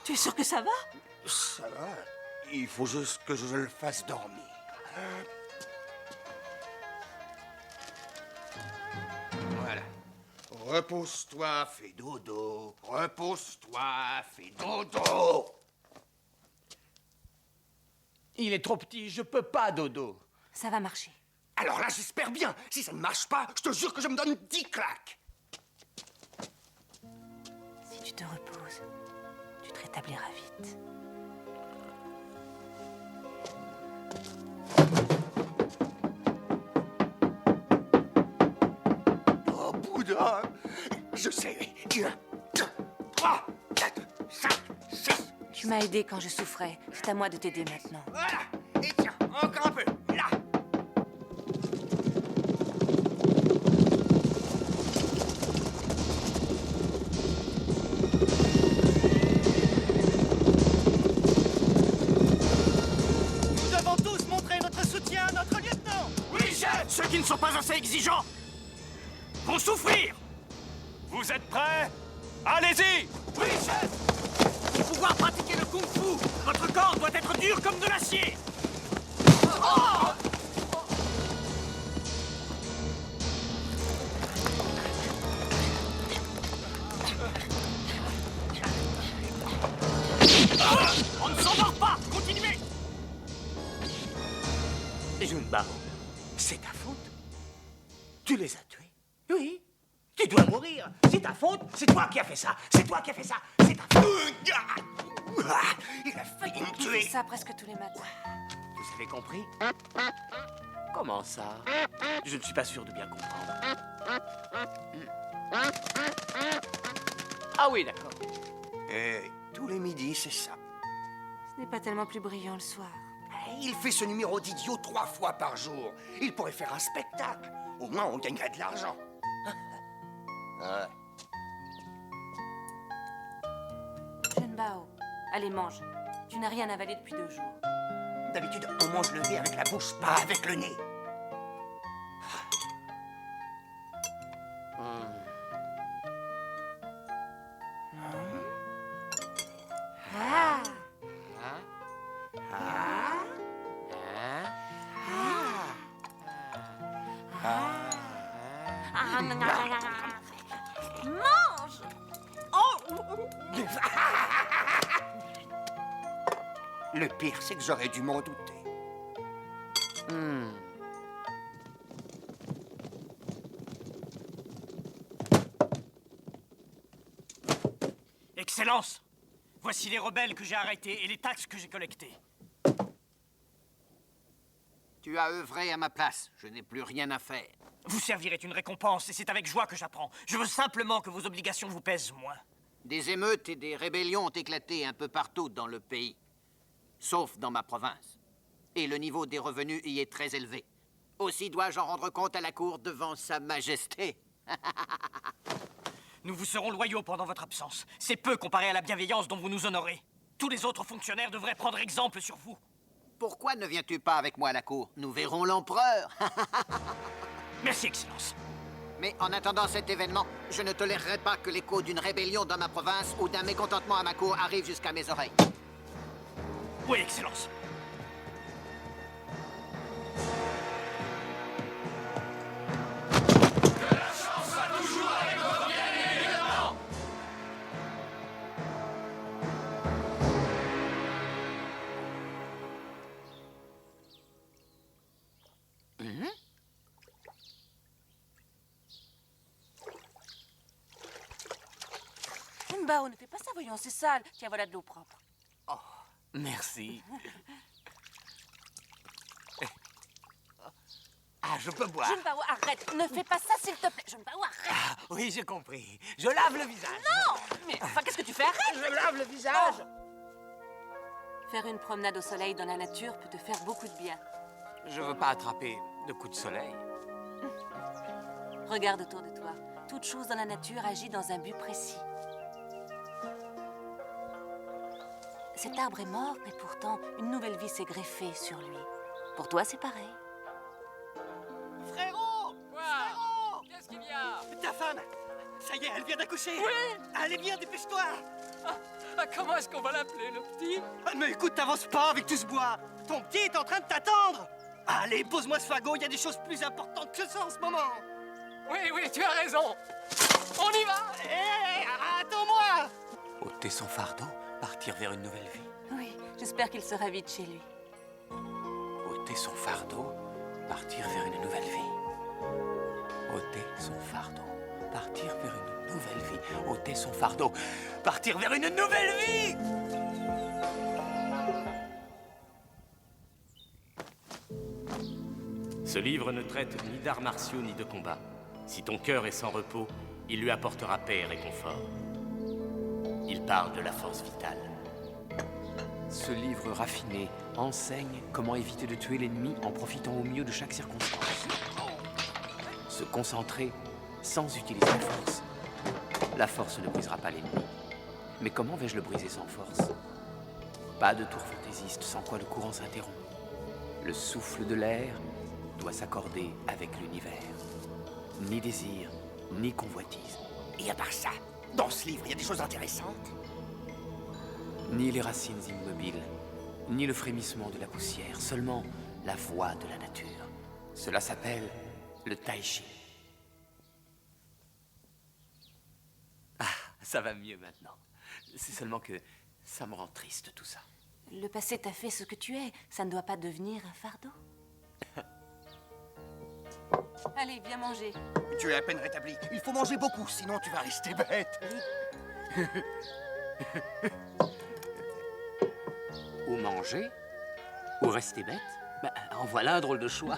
Tu es sûr que ça va? Ça va. Il faut juste que je le fasse dormir. Voilà. Repose-toi, fais dodo. Repose-toi, fais dodo. Il est trop petit, je peux pas, dodo. Ça va marcher. Alors là, j'espère bien. Si ça ne marche pas, je te jure que je me donne 10 claques. Si tu te reposes, tu te rétabliras vite. Oh, Bouddha. Je sais. 1, 2, 3, 4, 5, 6. Tu m'as aidé quand je souffrais. C'est à moi de t'aider maintenant. Voilà. Et tiens, encore un peu. Là. Nous devons tous montrer notre soutien à notre lieutenant. Oui, chef. Ceux qui ne sont pas assez exigeants vont souffrir. Vous êtes prêts? Allez-y. Oui, chef. Pour pouvoir pratiquer le kung-fu, votre corps doit être dur comme de l'acier. On ne s'endort pas. Continuez. Junbao, c'est ta faute. Tu les as tués. Oui. Tu dois mourir. C'est ta faute. C'est toi qui as fait ça. C'est toi qui as fait ça. C'est ta faute. Il a failli me Tu tuer. fais ça presque tous les matins. Vous avez compris? Comment ça? Je ne suis pas sûr de bien comprendre. Ah oui, d'accord. Et tous les midis, c'est ça. Ce n'est pas tellement plus brillant le soir. Il fait ce numéro d'idiot 3 fois par jour. Il pourrait faire un spectacle. Au moins, on gagnerait de l'argent. Ouais. Jeune Bao, allez, mange. Tu n'as rien avalé depuis 2 jours. D'habitude, on mange le nez avec la bouche, pas avec le nez. Ah. Mange! Le pire, c'est que j'aurais dû m'en douter. Excellence! Voici les rebelles que j'ai arrêtés et les taxes que j'ai collectées. Tu as œuvré à ma place. Je n'ai plus rien à faire. Vous servir est une récompense et c'est avec joie que j'apprends. Je veux simplement que vos obligations vous pèsent moins. Des émeutes et des rébellions ont éclaté un peu partout dans le pays, sauf dans ma province. Et le niveau des revenus y est très élevé. Aussi dois-je en rendre compte à la cour devant Sa Majesté. Nous vous serons loyaux pendant votre absence. C'est peu comparé à la bienveillance dont vous nous honorez. Tous les autres fonctionnaires devraient prendre exemple sur vous. Pourquoi ne viens-tu pas avec moi à la cour? Nous verrons l'empereur. Merci, Excellence. Mais en attendant cet événement, je ne tolérerai pas que l'écho d'une rébellion dans ma province ou d'un mécontentement à ma cour arrive jusqu'à mes oreilles. Oui, Excellence. Que la chance soit toujours avec votre bien, évidemment! Jeune Bao, ne fais pas ça, voyons, c'est sale. Tiens, voilà de l'eau propre. Merci. Ah, je peux boire. Jeune Bao, arrête. Ne fais pas ça, s'il te plaît. Jeune Bao, arrête. Ah, oui, j'ai compris. Je lave le visage. Non! Mais enfin, qu'est-ce que tu fais? Arrête! Je lave le visage. Faire une promenade au soleil dans la nature peut te faire beaucoup de bien. Je veux pas attraper de coups de soleil. Regarde autour de toi. Toute chose dans la nature agit dans un but précis. Cet arbre est mort, mais pourtant, une nouvelle vie s'est greffée sur lui. Pour toi, c'est pareil. Frérot! Quoi? Frérot! Qu'est-ce qu'il y a? Ta femme! Ça y est, elle vient d'accoucher! Oui! Allez, viens, dépêche-toi! Comment est-ce qu'on va l'appeler, le petit? Mais écoute, t'avances pas avec tout ce bois! Ton petit est en train de t'attendre! Allez, pose-moi ce fagot, il y a des choses plus importantes que ça en ce moment! Oui, tu as raison! On y va! Hé, attends-moi! Ôter son fardeau, partir vers une nouvelle vie. Oui, j'espère qu'il sera vite chez lui. Ôter son fardeau, partir vers une nouvelle vie. Ôter son fardeau, partir vers une nouvelle vie. Ôter son fardeau, partir vers une nouvelle vie! Ce livre ne traite ni d'arts martiaux ni de combat. Si ton cœur est sans repos, il lui apportera paix et réconfort. Il parle de la force vitale. Ce livre raffiné enseigne comment éviter de tuer l'ennemi en profitant au mieux de chaque circonstance. Se concentrer sans utiliser la force. La force ne brisera pas l'ennemi. Mais comment vais-je le briser sans force? Pas de tour fantaisiste sans quoi le courant s'interrompt. Le souffle de l'air doit s'accorder avec l'univers. Ni désir, ni convoitise. Et à part ça, dans ce livre, il y a des choses intéressantes. Ni les racines immobiles, ni le frémissement de la poussière, seulement la voix de la nature. Cela s'appelle le tai chi. Ah, ça va mieux maintenant. C'est seulement que ça me rend triste tout ça. Le passé t'a fait ce que tu es. Ça ne doit pas devenir un fardeau. Allez, viens manger. Tu es à peine rétabli. Il faut manger beaucoup, sinon tu vas rester bête. Ou manger, ou rester bête. Bah, en voilà un drôle de choix.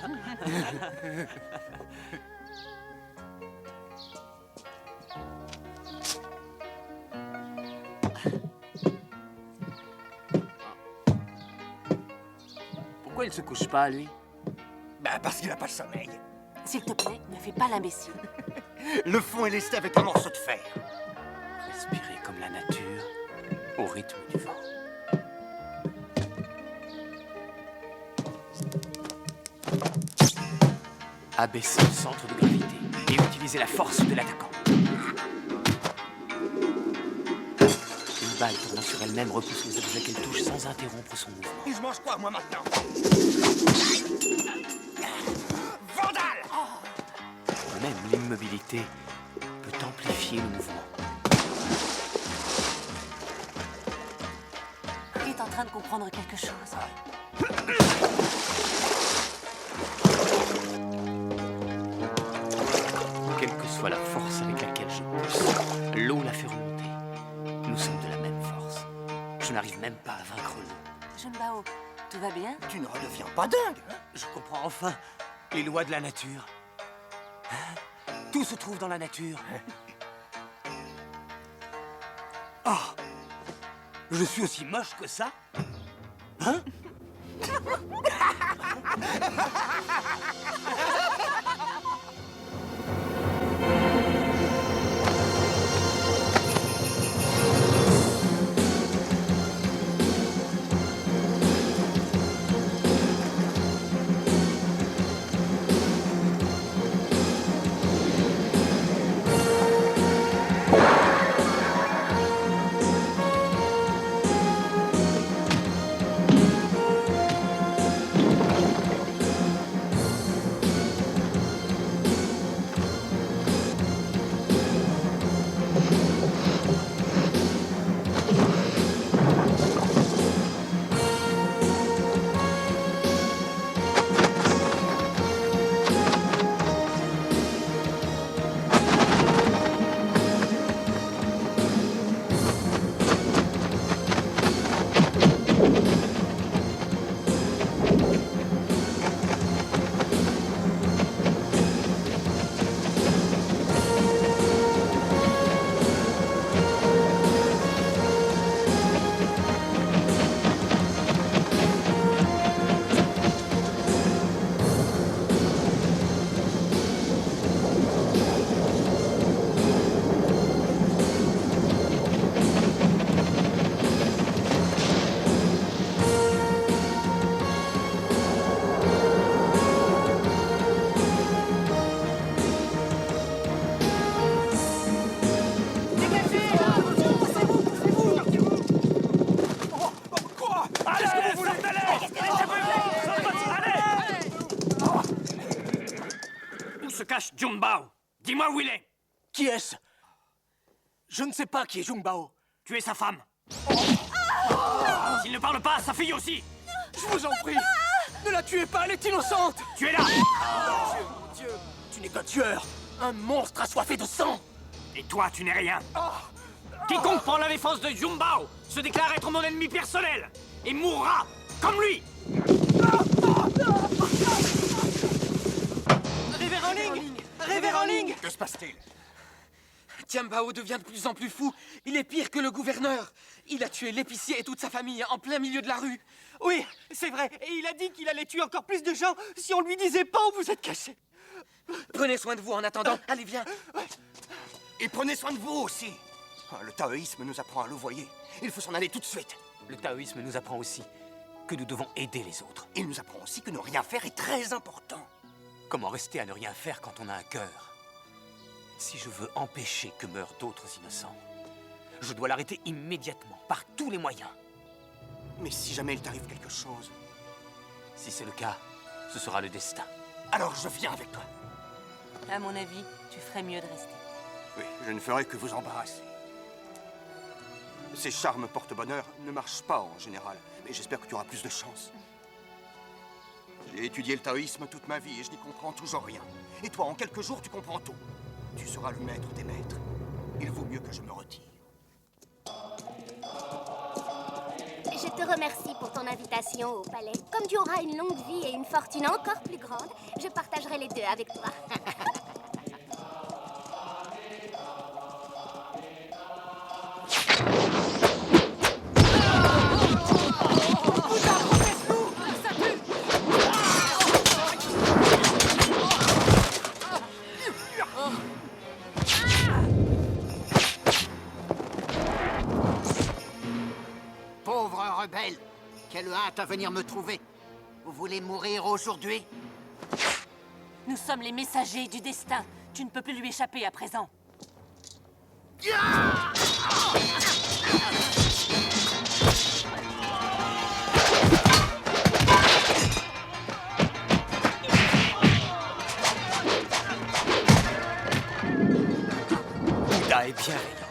Pourquoi il se couche pas, lui? Bah, parce qu'il a pas le sommeil. S'il te plaît, ne fais pas l'imbécile. Le fond est lesté avec un morceau de fer. Respirer comme la nature, au rythme du vent. Abaisser le centre de gravité et utiliser la force de l'attaquant. Une balle tournant sur elle-même repousse les objets qu'elle touche sans interrompre son mouvement. Et je mange quoi, moi, maintenant? Vandale! Même l'immobilité peut amplifier le mouvement. Il est en train de comprendre quelque chose. Quelle que soit la force avec laquelle je pousse, l'eau la fait remonter. Nous sommes de la même force. Je n'arrive même pas à vaincre l'eau. Junbao, tout va bien? Tu ne redeviens pas dingue, hein? Je comprends enfin les lois de la nature. Hein? Tout se trouve dans la nature. Oh! Je suis aussi moche que ça? Hein? Junbao, dis-moi où il est. Qui est-ce? Je ne sais pas qui est Junbao. Tu es sa femme. S'il ne parle pas, sa fille aussi. Je vous en prie, ne la tuez pas, elle est innocente. Tu es là. Mon Dieu, tu n'es qu'un tueur, un monstre assoiffé de sang. Et toi, tu n'es rien. Quiconque prend la défense de Junbao se déclare être mon ennemi personnel et mourra comme lui. Révérend Ling! Révérend Ling! Que se passe-t-il? Tianbao devient de plus en plus fou. Il est pire que le gouverneur. Il a tué l'épicier et toute sa famille en plein milieu de la rue. Oui, c'est vrai. Et il a dit qu'il allait tuer encore plus de gens si on lui disait pas où vous êtes cachés. Prenez soin de vous en attendant. Allez, viens. Et prenez soin de vous aussi. Le taoïsme nous apprend à louvoyer. Il faut s'en aller tout de suite. Le taoïsme nous apprend aussi que nous devons aider les autres. Il nous apprend aussi que ne rien faire est très important. Comment rester à ne rien faire quand on a un cœur? Si je veux empêcher que meurent d'autres innocents, je dois l'arrêter immédiatement, par tous les moyens. Mais si jamais il t'arrive quelque chose... Si c'est le cas, ce sera le destin. Alors je viens avec toi. À mon avis, tu ferais mieux de rester. Oui, je ne ferai que vous embarrasser. Ces charmes porte-bonheur ne marchent pas en général, mais j'espère que tu auras plus de chance. J'ai étudié le taoïsme toute ma vie et je n'y comprends toujours rien. Et toi, en quelques jours, tu comprends tout. Tu seras le maître des maîtres. Il vaut mieux que je me retire. Je te remercie pour ton invitation au palais. Comme tu auras une longue vie et une fortune encore plus grande, je partagerai les deux avec toi. Pauvre rebelle, quelle hâte à venir me trouver. Vous voulez mourir aujourd'hui? Nous sommes les messagers du destin. Tu ne peux plus lui échapper à présent. Bouddha est bienveillant.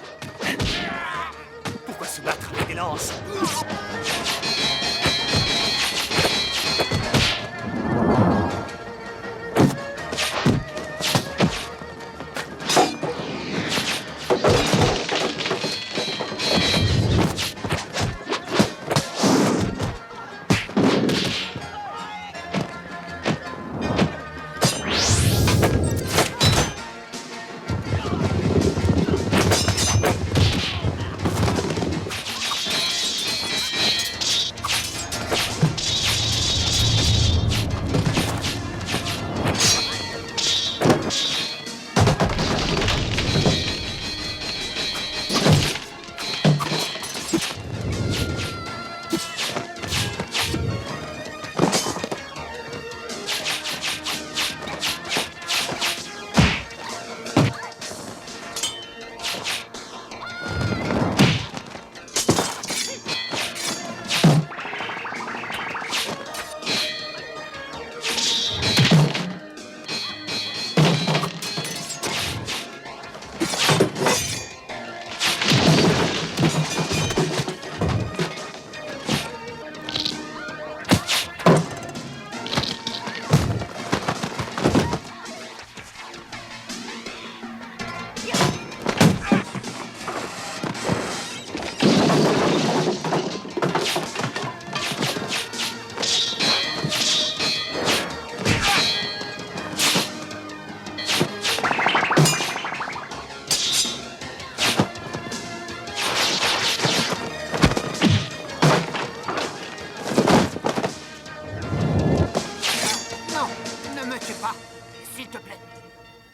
Pourquoi se battre avec des lances?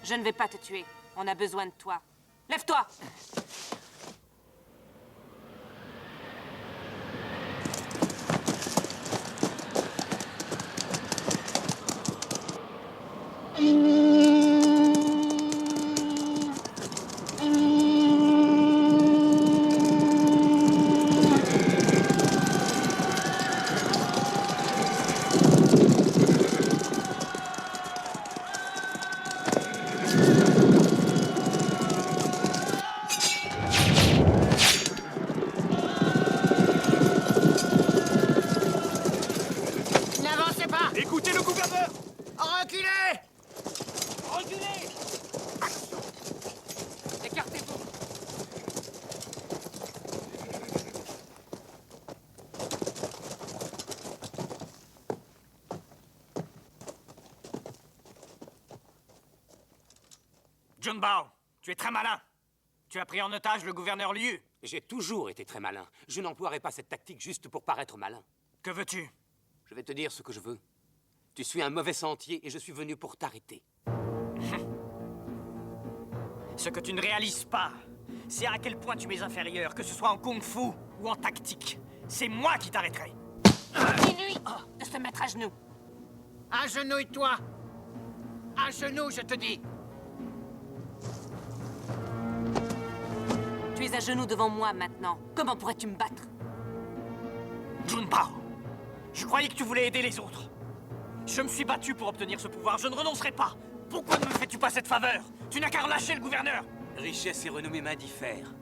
Je ne vais pas te tuer. On a besoin de toi. Lève-toi! N'avancez pas! Écoutez le gouverneur! Reculez! Reculez! Écartez-vous! John Bao, tu es très malin. Tu as pris en otage le gouverneur Liu. J'ai toujours été très malin. Je n'emploierai pas cette tactique juste pour paraître malin. Que veux-tu? Je vais te dire ce que je veux. Tu suis un mauvais sentier et je suis venu pour t'arrêter. Ce que tu ne réalises pas, c'est à quel point tu m'es inférieur, que ce soit en kung-fu ou en tactique. C'est moi qui t'arrêterai. Dis-lui de se mettre à genoux. Agenouille-toi! À genoux, je te dis! Tu es à genoux devant moi maintenant. Comment pourrais-tu me battre? Jun Bao, je croyais que tu voulais aider les autres. Je me suis battu pour obtenir ce pouvoir, je ne renoncerai pas. Pourquoi ne me fais-tu pas cette faveur? Tu n'as qu'à relâcher le gouverneur. Richesse et renommée m'indiffèrent.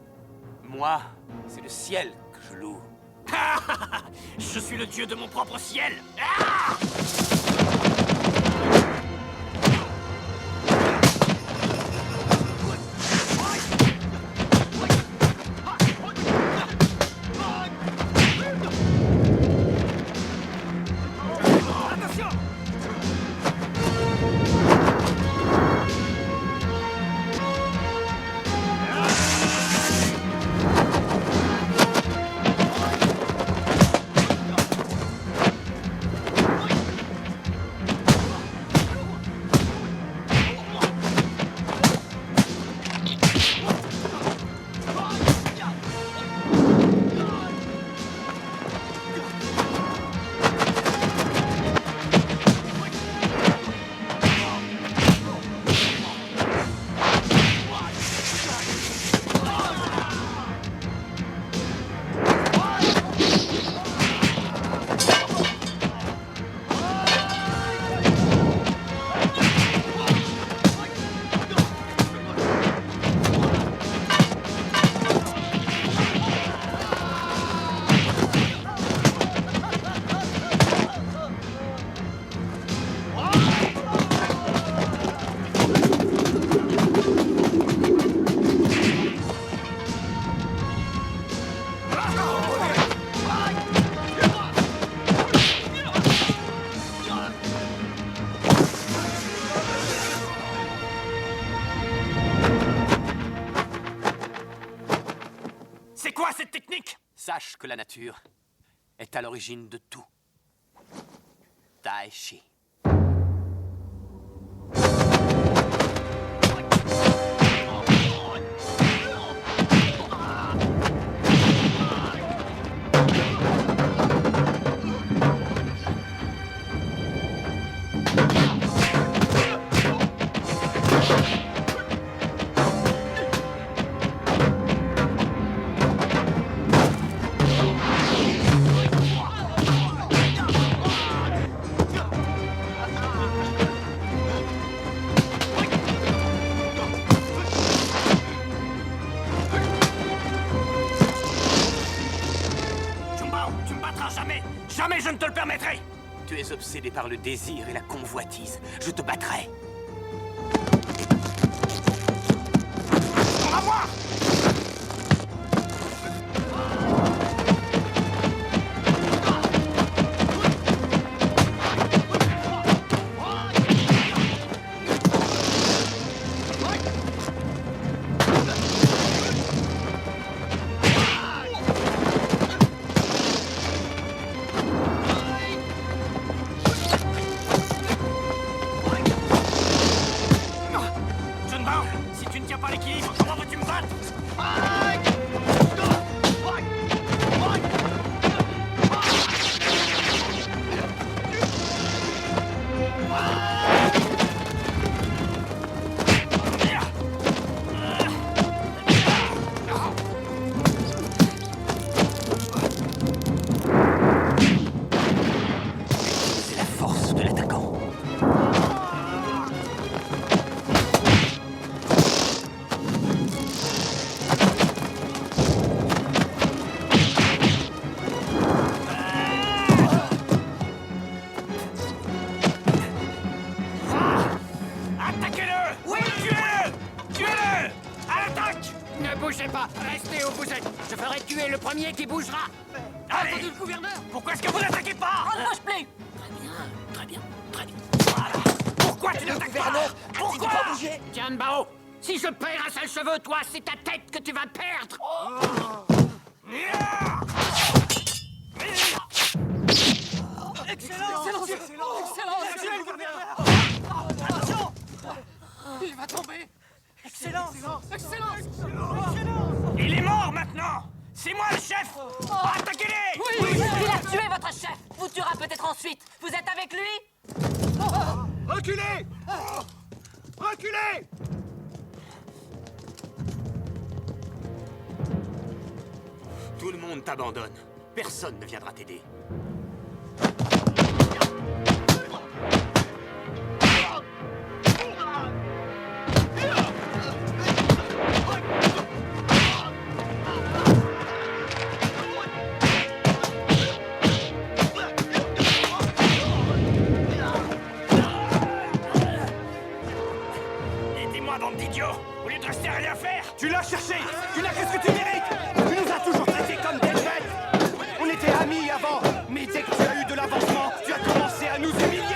Moi, c'est le ciel que je loue. Je suis le dieu de mon propre ciel. la nature est à l'origine de tout. Daishi. Jamais je ne te le permettrai! Tu es obsédé par le désir et la convoitise. Je te battrai. On va voir! Qui bougera. Allez! Entendu le gouverneur? Pourquoi est-ce que vous n'attaquez pas? On ne bouge plus. Très bien. Voilà. Pourquoi tu n'attaques pas? Pourquoi? Pas bouger. Tiens, Bao, si je perds un seul cheveu, toi, c'est ta tête que tu vas perdre. Excellent! Attention! Il va tomber! Excellent! Il est mort maintenant! C'est moi le chef! Attaquez-les! Oui, il a tué votre chef! Vous tuera peut-être ensuite! Vous êtes avec lui? Reculez! Reculez! Tout le monde t'abandonne. Personne ne viendra t'aider. Au lieu de rester à rien faire! Tu l'as cherché! Tu n'as que ce que tu mérites! Tu nous as toujours traités comme des bêtes! On était amis avant, mais dès que tu as eu de l'avancement, tu as commencé à nous humilier!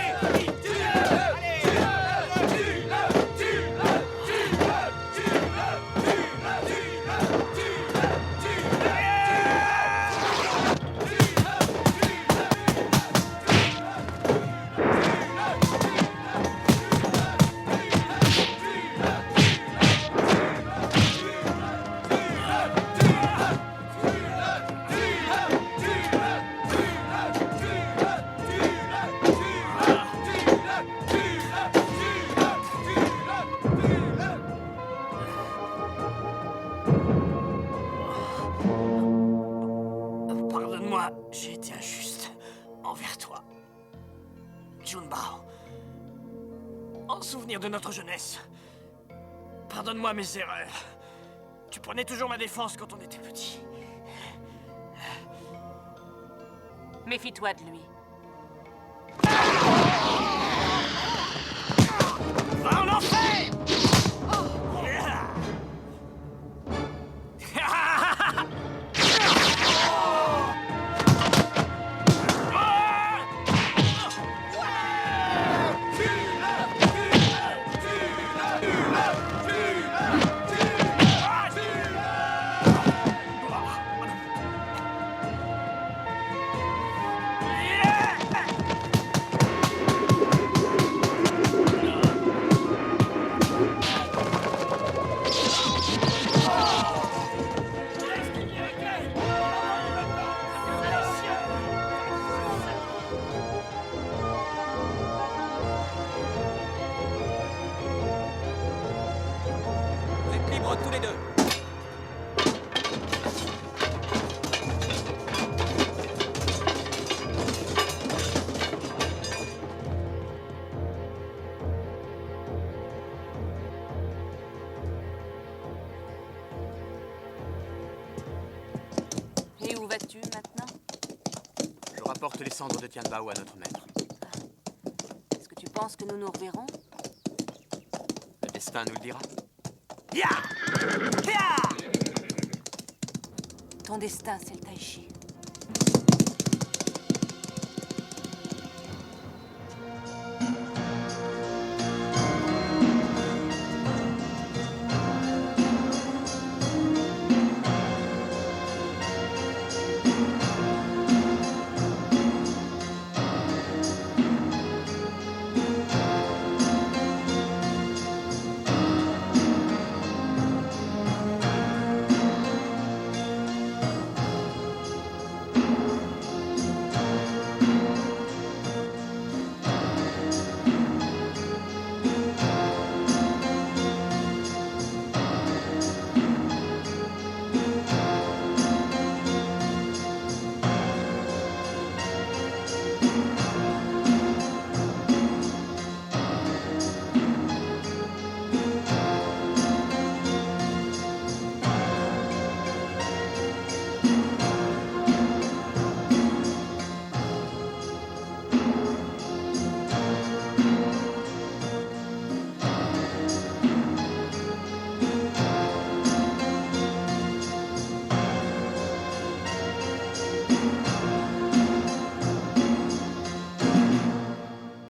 J'ai été injuste envers toi. Junbao. En souvenir de notre jeunesse, pardonne-moi mes erreurs. Tu prenais toujours ma défense quand on était petit. Méfie-toi de lui. Va en enfer! apporte les cendres de Tianbao à notre maître. Est-ce que tu penses que nous nous reverrons? Le destin nous le dira. Ya! Ya! Ton destin, c'est le Tai Chi.